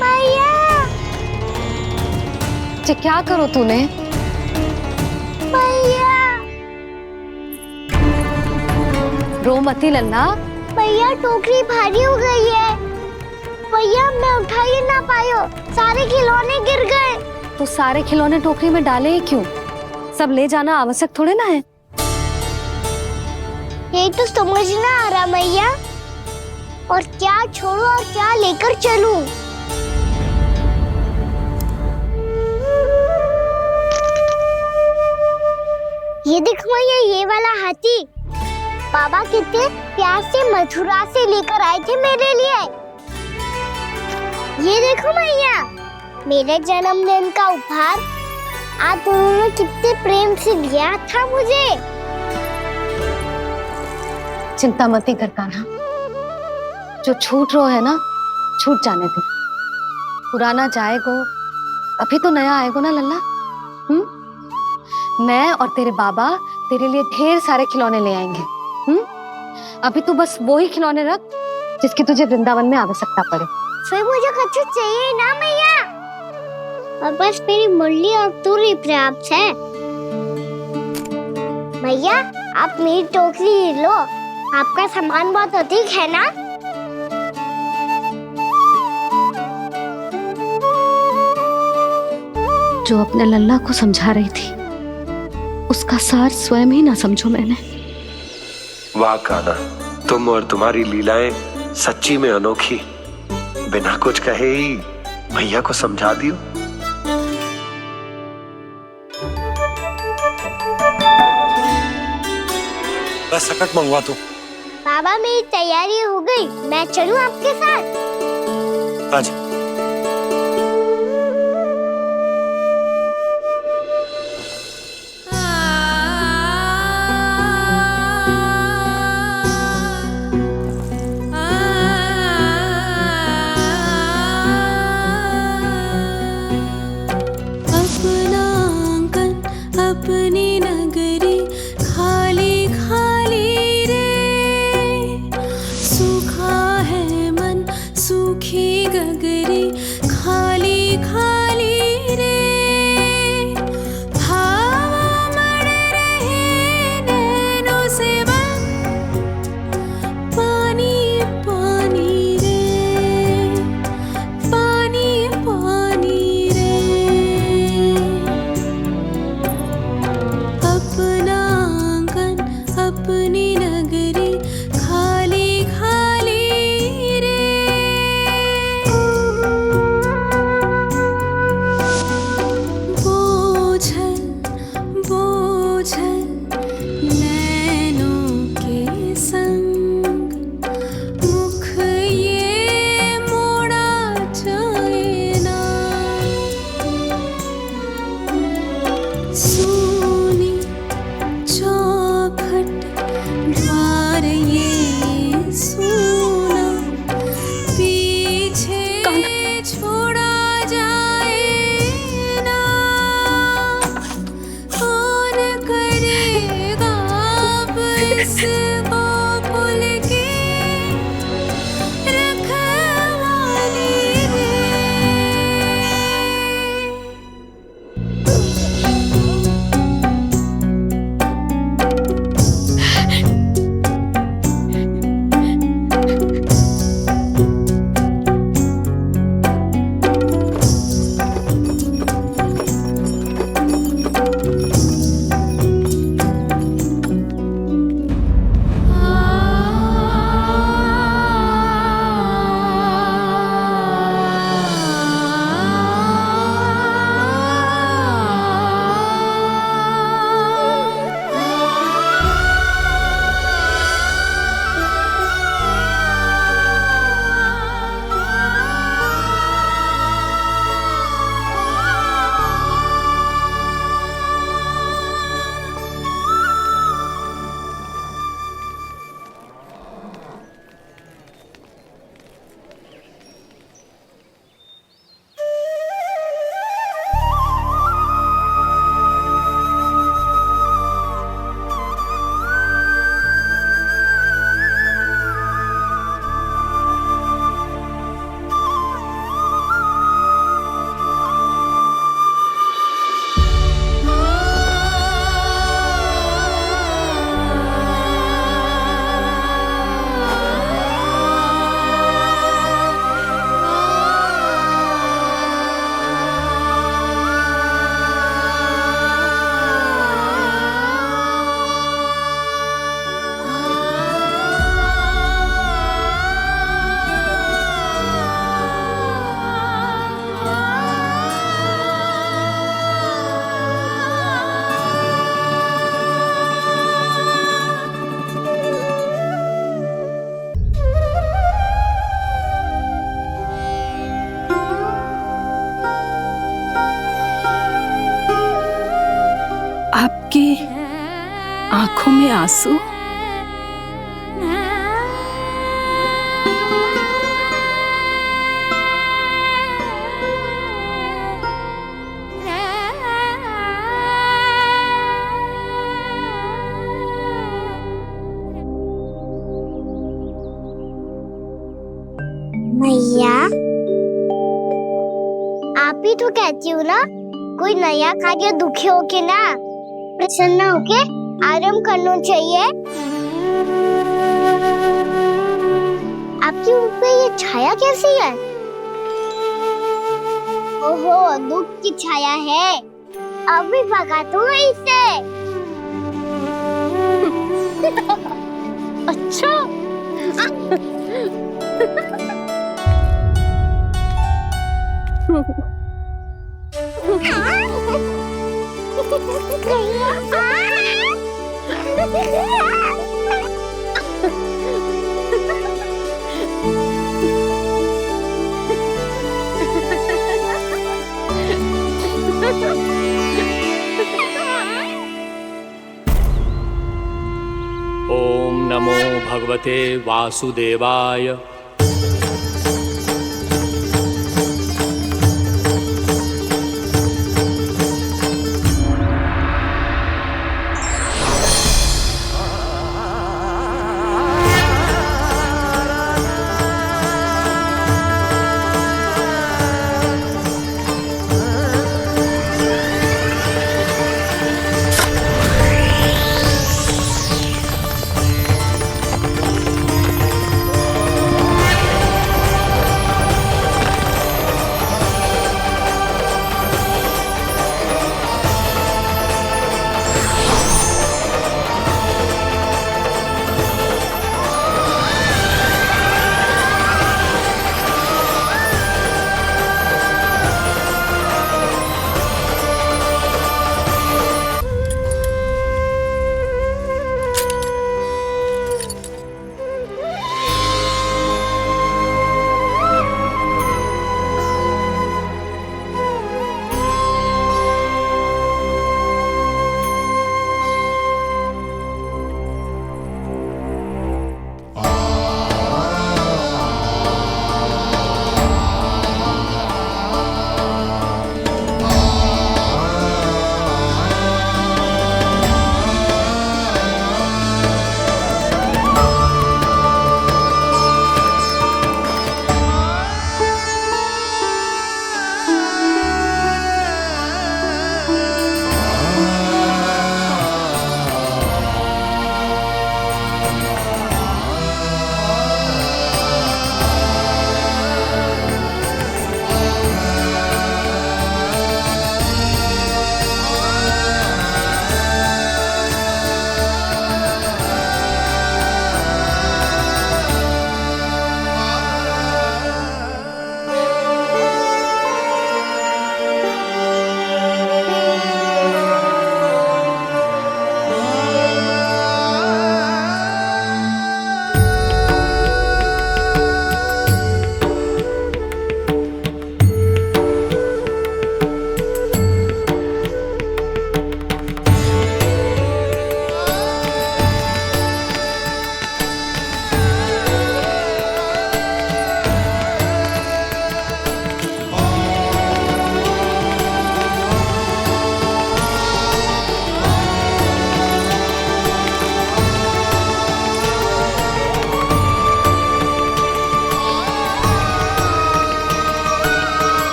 मैया, जे क्या करो तूने? मैया, रो मती लल्ला। भैया टोकरी भारी हो गई है। भैया मैं उठा ही ना पायो, सारे खिलौने गिर गए। तो सारे खिलौने टोकरी में डाले ही क्यों? सब ले जाना आवश्यक थोड़े ना है। ये तो समझ ना आ रहा मैया, और क्या छोड़ू और क्या लेकर चलूं? ये देखो मैया, ये वाला हाथी बाबा कितने प्यार से मथुरा से लेकर आए थे मेरे लिए। ये देखो मैया, मेरे जन्मदिन का उपहार आप उन्होंने कितने प्रेम से दिया था मुझे। चिंता मत कर कान्हा, जो छूट रो है ना छूट जाने दे। पुराना जाएगो, अभी तो नया आएगो ना लल्ला। मैं और तेरे बाबा तेरे लिए ढेर सारे खिलौने ले आएंगे। अभी तू बस वो ही खिलौने रख जिसकी तुझे वृंदावन में आवश्यकता पड़े। फिर मुझे कुछ चाहिए ना मैया, और बस मेरी मुरली और तुरी पर्याप्त है। भैया आप मेरी टोकरी लो, आपका सामान बहुत अधिक है ना। जो अपने लल्ला को समझा रही थी उसका सार स्वयं ही ना समझो मैंने। वाह कान्हा, तुम और तुम्हारी लीलाएं सच्ची में अनोखी। बिना कुछ कहे ही भैया को समझा दियो। बस सकट मंगवा दो। बाबा मेरी तैयारी हो गई, मैं चलूं आपके साथ? आज अपनी नगरी खाली खाली रे, सूखा है मन सूखी गगरी खाली खाली रे, हवा मर रहे नैनों से बन पानी पानी रे, पानी पानी रे। सोनी चौखट द्वार ये सोना पीछे छोड़ा जाए ना, कौन करेगा अब इसको भूल के रखवाली रे। आपकी आंखों में आंसू? मैया आप ही तो कहती हो ना, कोई नया खा के दुखी होके ना प्रसन्न होके आराम करना चाहिए। आपकी मुंह पे ये छाया कैसी है? ओहो, दुख की छाया है। अभी भगा दो इसे। अच्छा ओम नमो भगवते वासुदेवाय।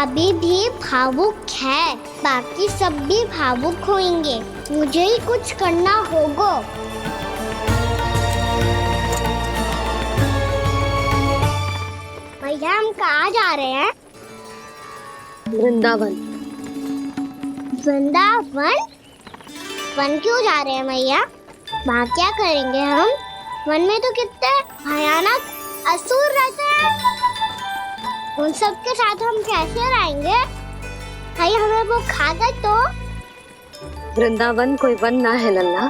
अभी भी भावुक है, बाकी सब भी भावुक होंगे। मुझे ही कुछ करना होगा। भैया हम कहाँ जा रहे हैं? वृंदावन। वृंदावन? वन क्यों जा रहे हैं भैया? वहाँ क्या करेंगे हम? वन में तो कितने भयानक असुर रहते हैं। उन सब के साथ हम कैसे रहेंगे? भाई हमें वो खा गए तो? वृंदावन कोई वन ना है लल्ला,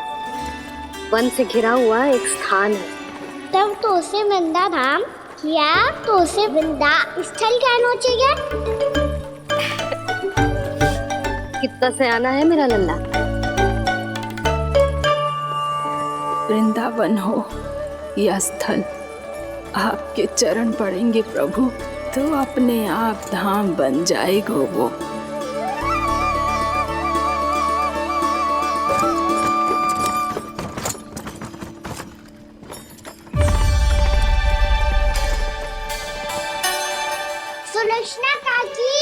वन से घिरा हुआ एक स्थान है। तब तो उसे वृंदा धाम या तो उसे वृंदा स्थल कहना चाहिए। कितना सयाना है मेरा लल्ला। वृंदावन हो या स्थल, आपके चरण पड़ेंगे प्रभु तो अपने आप धाम बन जाएगा वो। सुलक्षणा काकी,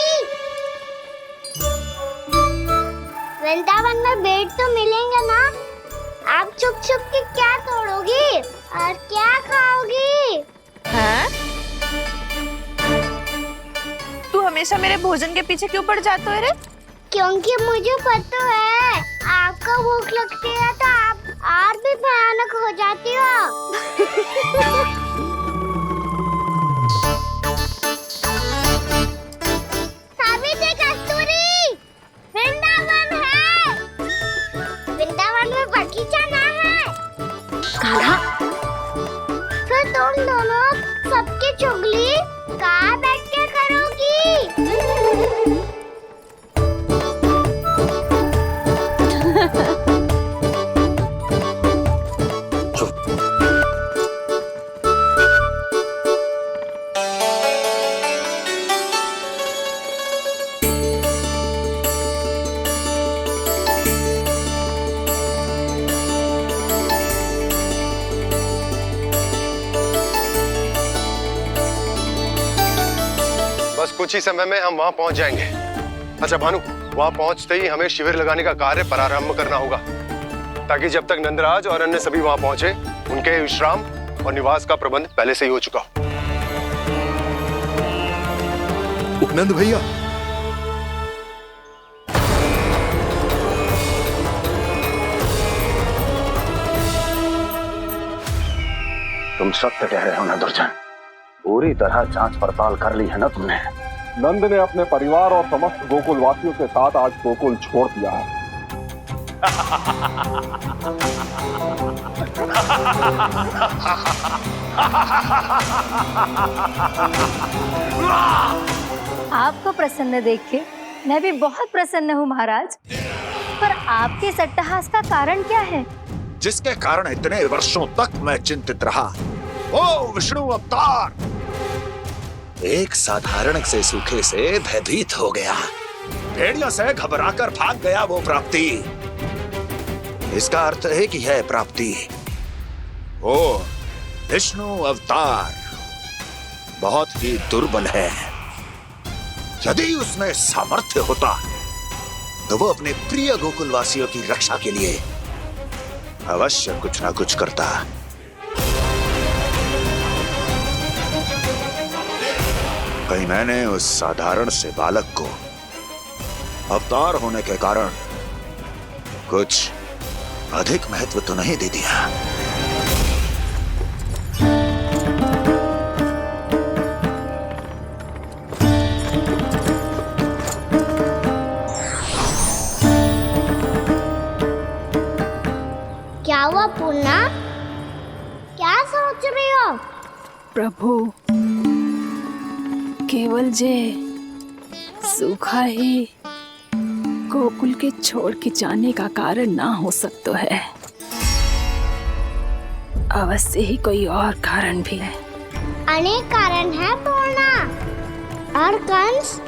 वृंदावन में बेट तो मिलेंगे ना? आप छुप छुप के क्या तोड़ोगी और क्या खाओगी? हाँ? तू हमेशा मेरे भोजन के पीछे क्यों पड़ जाते हो रे? क्योंकि मुझे पता है आपको भूख लगती है तो आप और भी भयानक हो जाती हो। सावित्री, कस्तूरी, वृंदावन है। वृंदावन में बगीचा ना है। कान्हा, फिर तुम दोनों सबकी चुगली कहाँ बैठ के करोगी? बस कुछ ही समय में हम वहां पहुंच जाएंगे। अच्छा भानु, वहां पहुंचते ही हमें शिविर लगाने का कार्य प्रारंभ करना होगा, ताकि जब तक नंदराज और अन्य सभी वहां पहुंचे उनके विश्राम और निवास का प्रबंध पहले से ही हो चुका हो। उपनंद भैया, तुम सत्य कह रहे हो ना दुर्जन? पूरी तरह जांच पड़ताल कर ली है ना तुमने? नंद ने अपने परिवार और समस्त गोकुल वासियों के साथ आज गोकुल छोड़ दिया है। आपको प्रसन्न देख के मैं भी बहुत प्रसन्न हूँ महाराज। पर आपके इस अट्टहास का कारण क्या है? जिसके कारण इतने वर्षों तक मैं चिंतित रहा, ओ विष्णु अवतार, एक साधारण से सूखे से भयभीत हो गया, भेड़ियों से घबराकर भाग गया वो प्राप्ति। इसका अर्थ है कि यह प्राप्ति ओ विष्णु अवतार बहुत ही दुर्बल है। यदि उसमें सामर्थ्य होता तो वो अपने प्रिय गोकुलवासियों की रक्षा के लिए अवश्य कुछ ना कुछ करता। कहीं मैंने उस साधारण से बालक को अवतार होने के कारण कुछ अधिक महत्व तो नहीं दे दिया? क्या हुआ पूर्णा? क्या सोच रही हो? प्रभु, केवल जे सूखा ही गोकुल के छोड़ के जाने का कारण ना हो सकता है, अवश्य ही कोई और कारण भी है। अनेक कारण है पूर्णा, और कंस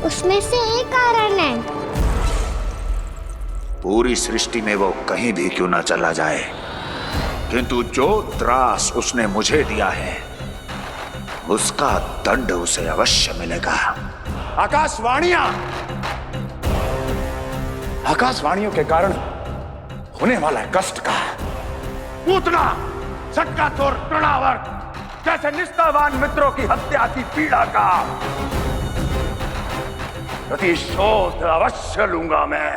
उसमें से एक कारण है। पूरी सृष्टि में वो कहीं भी क्यों ना चला जाए, किंतु जो त्रास उसने मुझे दिया है उसका दंड उसे अवश्य मिलेगा। आकाशवाणियां, आकाशवाणियों के कारण होने वाला कष्ट का पूतना, सटका चोर तृणावर्त जैसे निष्ठावान मित्रों की हत्या की पीड़ा का प्रतिशोध अवश्य लूंगा मैं।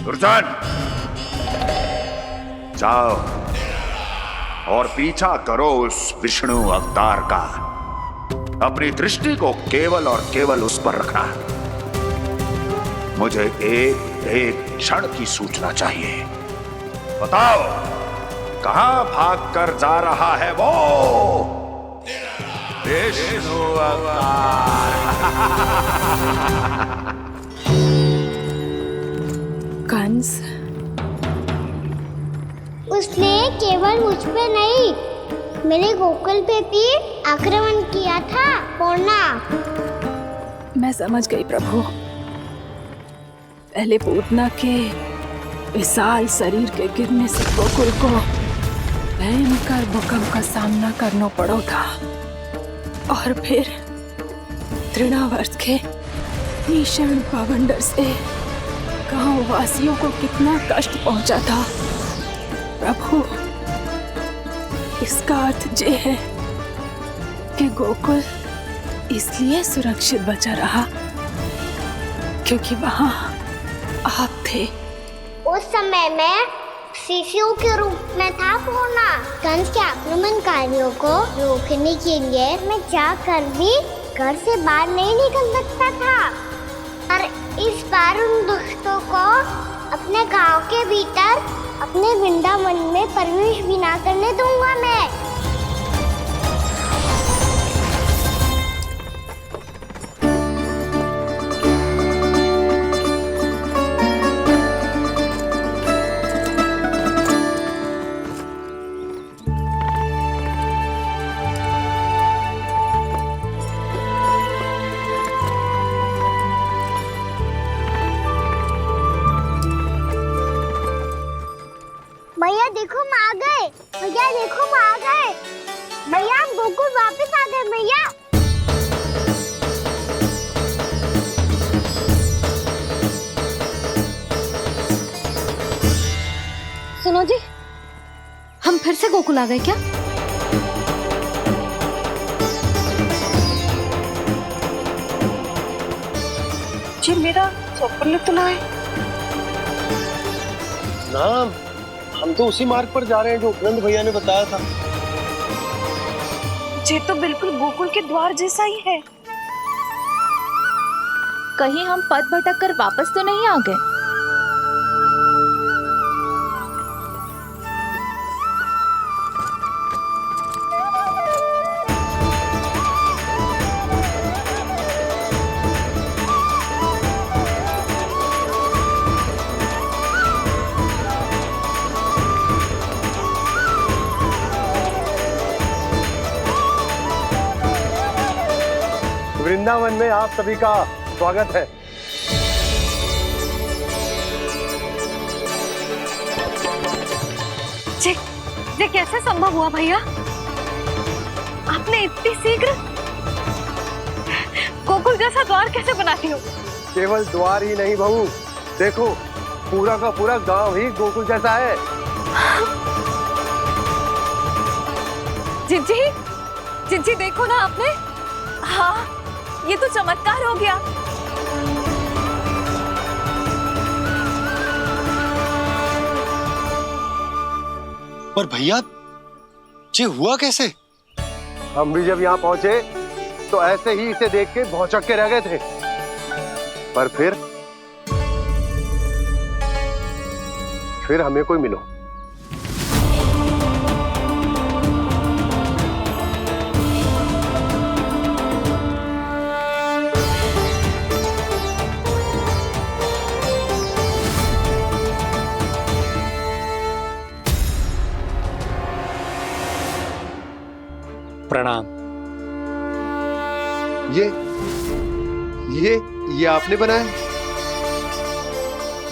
दुर्जन, जाओ और पीछा करो उस विष्णु अवतार का। अपनी दृष्टि को केवल और केवल उस पर रखना। मुझे एक एक क्षण की सूचना चाहिए। बताओ, कहां भाग कर जा रहा है वो विष्णु अवतार? कंस, उसने केवल मुझ पे नहीं, मेरे गोकुल पे भी आक्रमण किया था पूर्णा। मैं समझ गई प्रभु। पहले पूतना के विशाल शरीर के गिरने से गोकुल को भयंकर भूकंप का सामना करना पड़ा था, और फिर तृणावर्त के भीषण पावंडर से गांव वासियों को कितना कष्ट पहुंचा था। प्रभु, इसका अर्थ ये है कि गोकुल इसलिए सुरक्षित बचा रहा क्योंकि वहां आप थे। उस समय मैं शिशु के रूप में था पूर्णा। कंस के आक्रमणकारियों को रोकने के लिए मैं जाकर भी घर से बाहर नहीं निकल सकता था, और इस बार उन दुष्टों को अपने गांव के भीतर, अपने वृंदावन में प्रवेश भी ना करने दूंगा मैं। भैया देखो हम आ गए, भैया देखो हम आ गए, भैया हम गोकुल वापस आ गए भैया। सुनो जी, हम फिर से गोकुल आ गए क्या? जी मेरा स्वप्न तो ना है। ना, हम तो उसी मार्ग पर जा रहे हैं जो उपनंद भैया ने बताया था। ये तो बिल्कुल गोकुल के द्वार जैसा ही है। कहीं हम पथ भटक कर वापस तो नहीं आ गए? वृंदावन में आप सभी का स्वागत है। ये कैसे संभव हुआ भैया? आपने इतनी शीघ्र गोकुल जैसा द्वार कैसे बना दिया? केवल द्वार ही नहीं बहू, देखो पूरा का पूरा गांव ही गोकुल जैसा है। जिज्जी देखो ना आपने। हाँ, ये तो चमत्कार हो गया। पर भैया, ये हुआ कैसे? हम भी जब यहाँ पहुंचे तो ऐसे ही इसे देख के भौचक के रह गए थे, पर फिर हमें कोई मिलो। प्रणाम। ये आपने बनाया?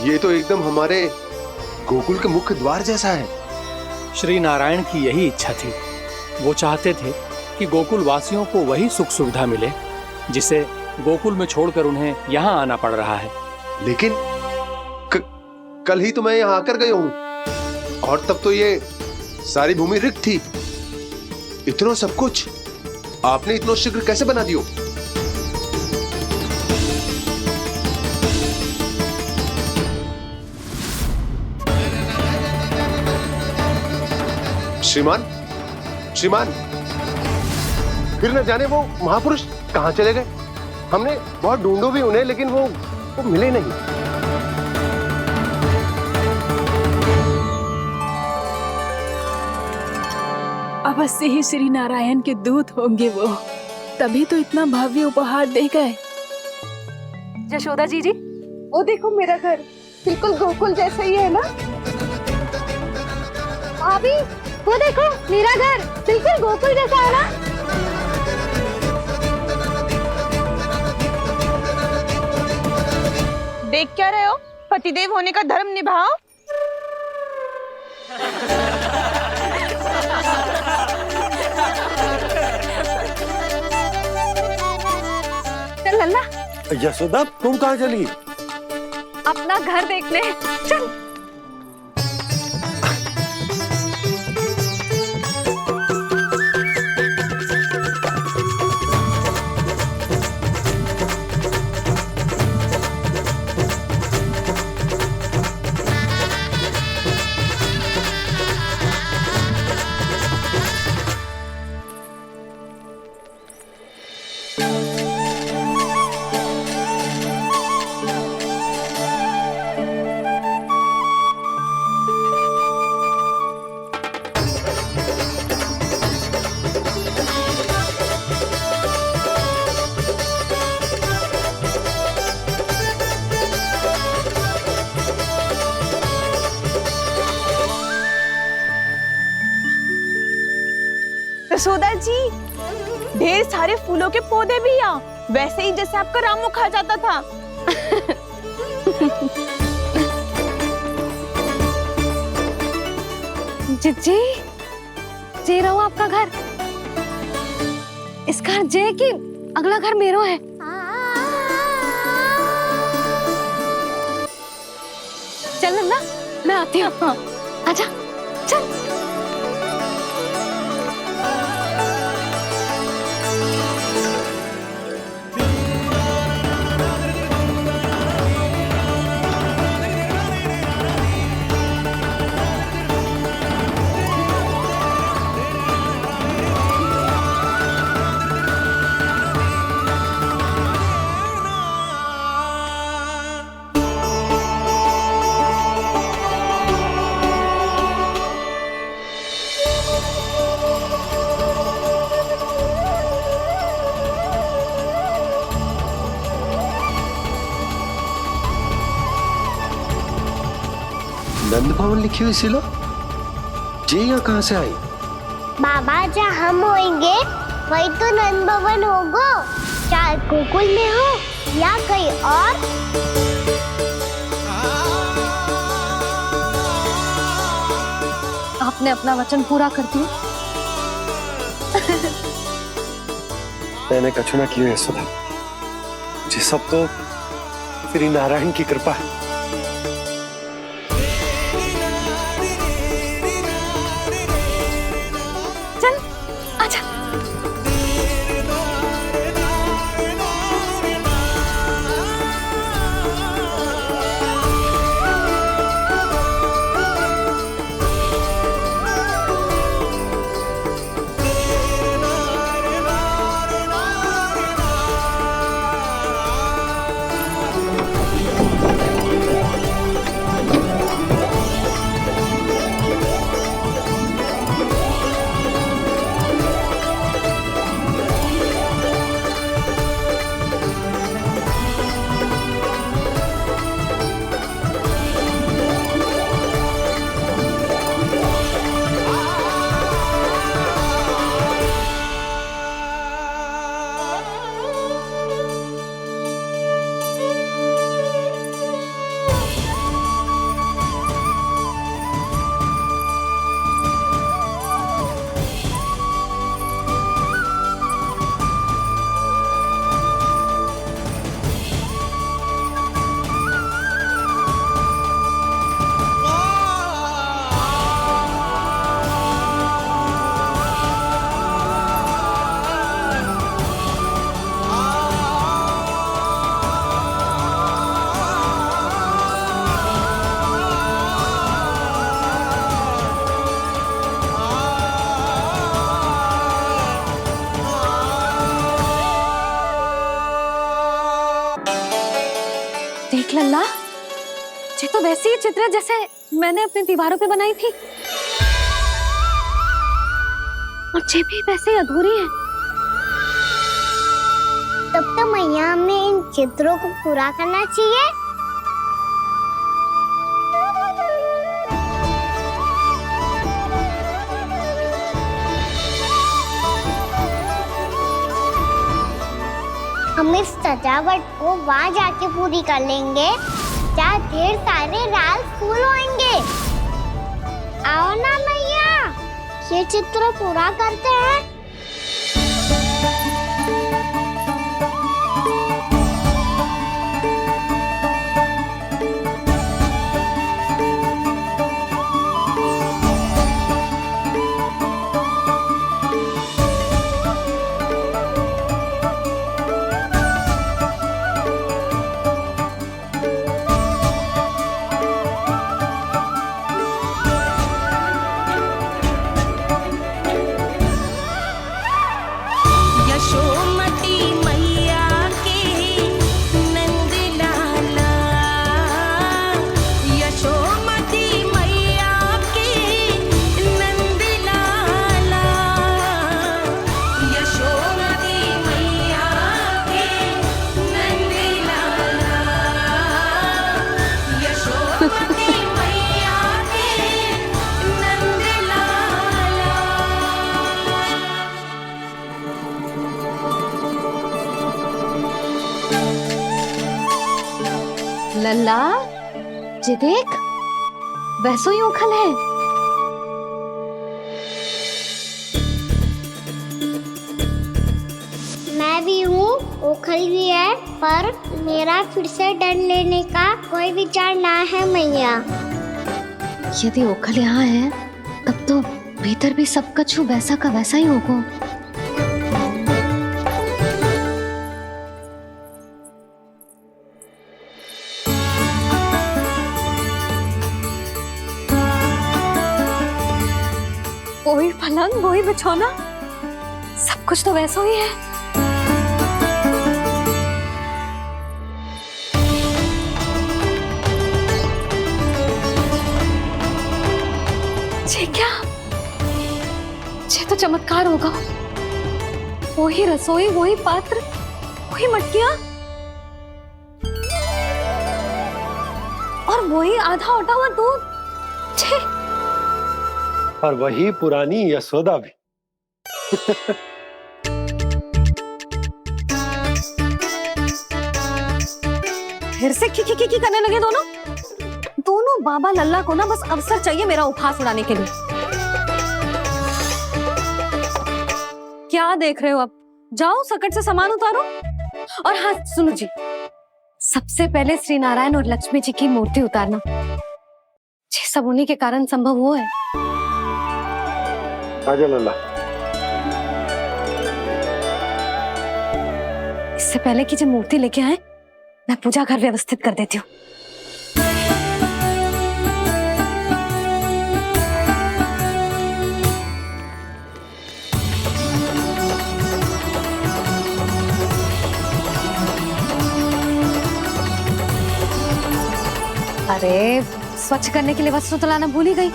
ये तो एकदम हमारे गोकुल के मुख्य द्वार जैसा है। श्री नारायण की यही इच्छा थी। वो चाहते थे कि गोकुल वासियों को वही सुख सुविधा मिले जिसे गोकुल में छोड़कर उन्हें यहाँ आना पड़ रहा है। लेकिन कल ही तो मैं यहाँ आकर गया हूँ और तब तो ये सारी भूमि रिक्त थी। इतना सब कुछ आपने इतना शीघ्र कैसे बना दियो? श्रीमान, श्रीमान, फिर न जाने वो महापुरुष कहाँ चले गए। हमने बहुत ढूंढो भी उन्हें, लेकिन वो मिले नहीं। अवश्य ही श्री नारायण के दूत होंगे वो, तभी तो इतना भव्य उपहार दे गए। यशोदा जी, वो देखो मेरा घर बिल्कुल गोकुल जैसा ही है ना। भाभी, वो देखो मेरा घर बिल्कुल गोकुल जैसा है ना। देख क्या रहे हो? पतिदेव होने का धर्म निभाओ। चल लल्ला, यशोदा तुम कहाँ चली? अपना घर देखने चल। यशोदा जी, ढेर सारे फूलों के पौधे भी यहाँ, वैसे ही जैसे आपका रामू खा जाता था। जिज्जी, जे रहो आपका घर। इस घर जे की अगला घर मेरो है। चल नन्ना, मैं आती हूँ। आजा, चल। नंद भवन लिखी हुई सिलो, जी यहाँ कहाँ से आई? बाबा, जहाँ हम होंगे वही तो नंद भवन होगा। चाहे गोकुल में हो या कहीं और। आपने अपना वचन पूरा कर दिया। मैंने कछु ना किया यशोदा, ये सब तो श्री नारायण की कृपा है। चल, आजा। देख लल्ला, ये तो वैसी ही चित्र है जैसे मैंने अपनी दीवारों पे बनाई थी, और ये भी वैसे ही अधूरी है। तब तो मैया हमें इन चित्रों को पूरा करना चाहिए। हम इस सजावट को वहाँ जाके पूरी कर लेंगे जहाँ ढेर सारे लाल फूल होंगे। आओ ना मैया, ये चित्र पूरा करते हैं। यशोमती मैया के नंद लाला, यशोमती मैया के नंद लाला, यशोमती मैया के नंद लाला, यशोमती मैया के नंद लाला। लल्ला, ये देख, वैसो ही उखल है। मैं भी हूँ, ओखल भी है, पर मेरा फिर से डर लेने का कोई विचार ना है मैया। यदि ओखल यहाँ है, तब तो भीतर भी सब कछु वैसा का वैसा ही होगा। वही पलंग, वही बिछौना, सब कुछ तो वैसा ही है। ये क्या? ये तो चमत्कार होगा। वही रसोई, वही पात्र, वही मटकियां, और वही आधा उटा हुआ दूध। छे! और वही पुरानी यशोदा भी। फिर से की करने लगे दोनों बाबा लल्ला को ना बस अवसर चाहिए मेरा उपहास उड़ाने के लिए। क्या देख रहे हो? अब जाओ, सकट से सामान उतारो। और हाँ सुनो जी, सबसे पहले श्री नारायण और लक्ष्मी जी की मूर्ति उतारना। ये सब उन्हीं के कारण संभव हुआ है। आजा लल्ला। इससे पहले कि जो मूर्ति लेके आए, मैं पूजा घर व्यवस्थित कर देती हूँ। अरे, स्वच्छ करने के लिए वस्त्र तो लाना भूल ही गई।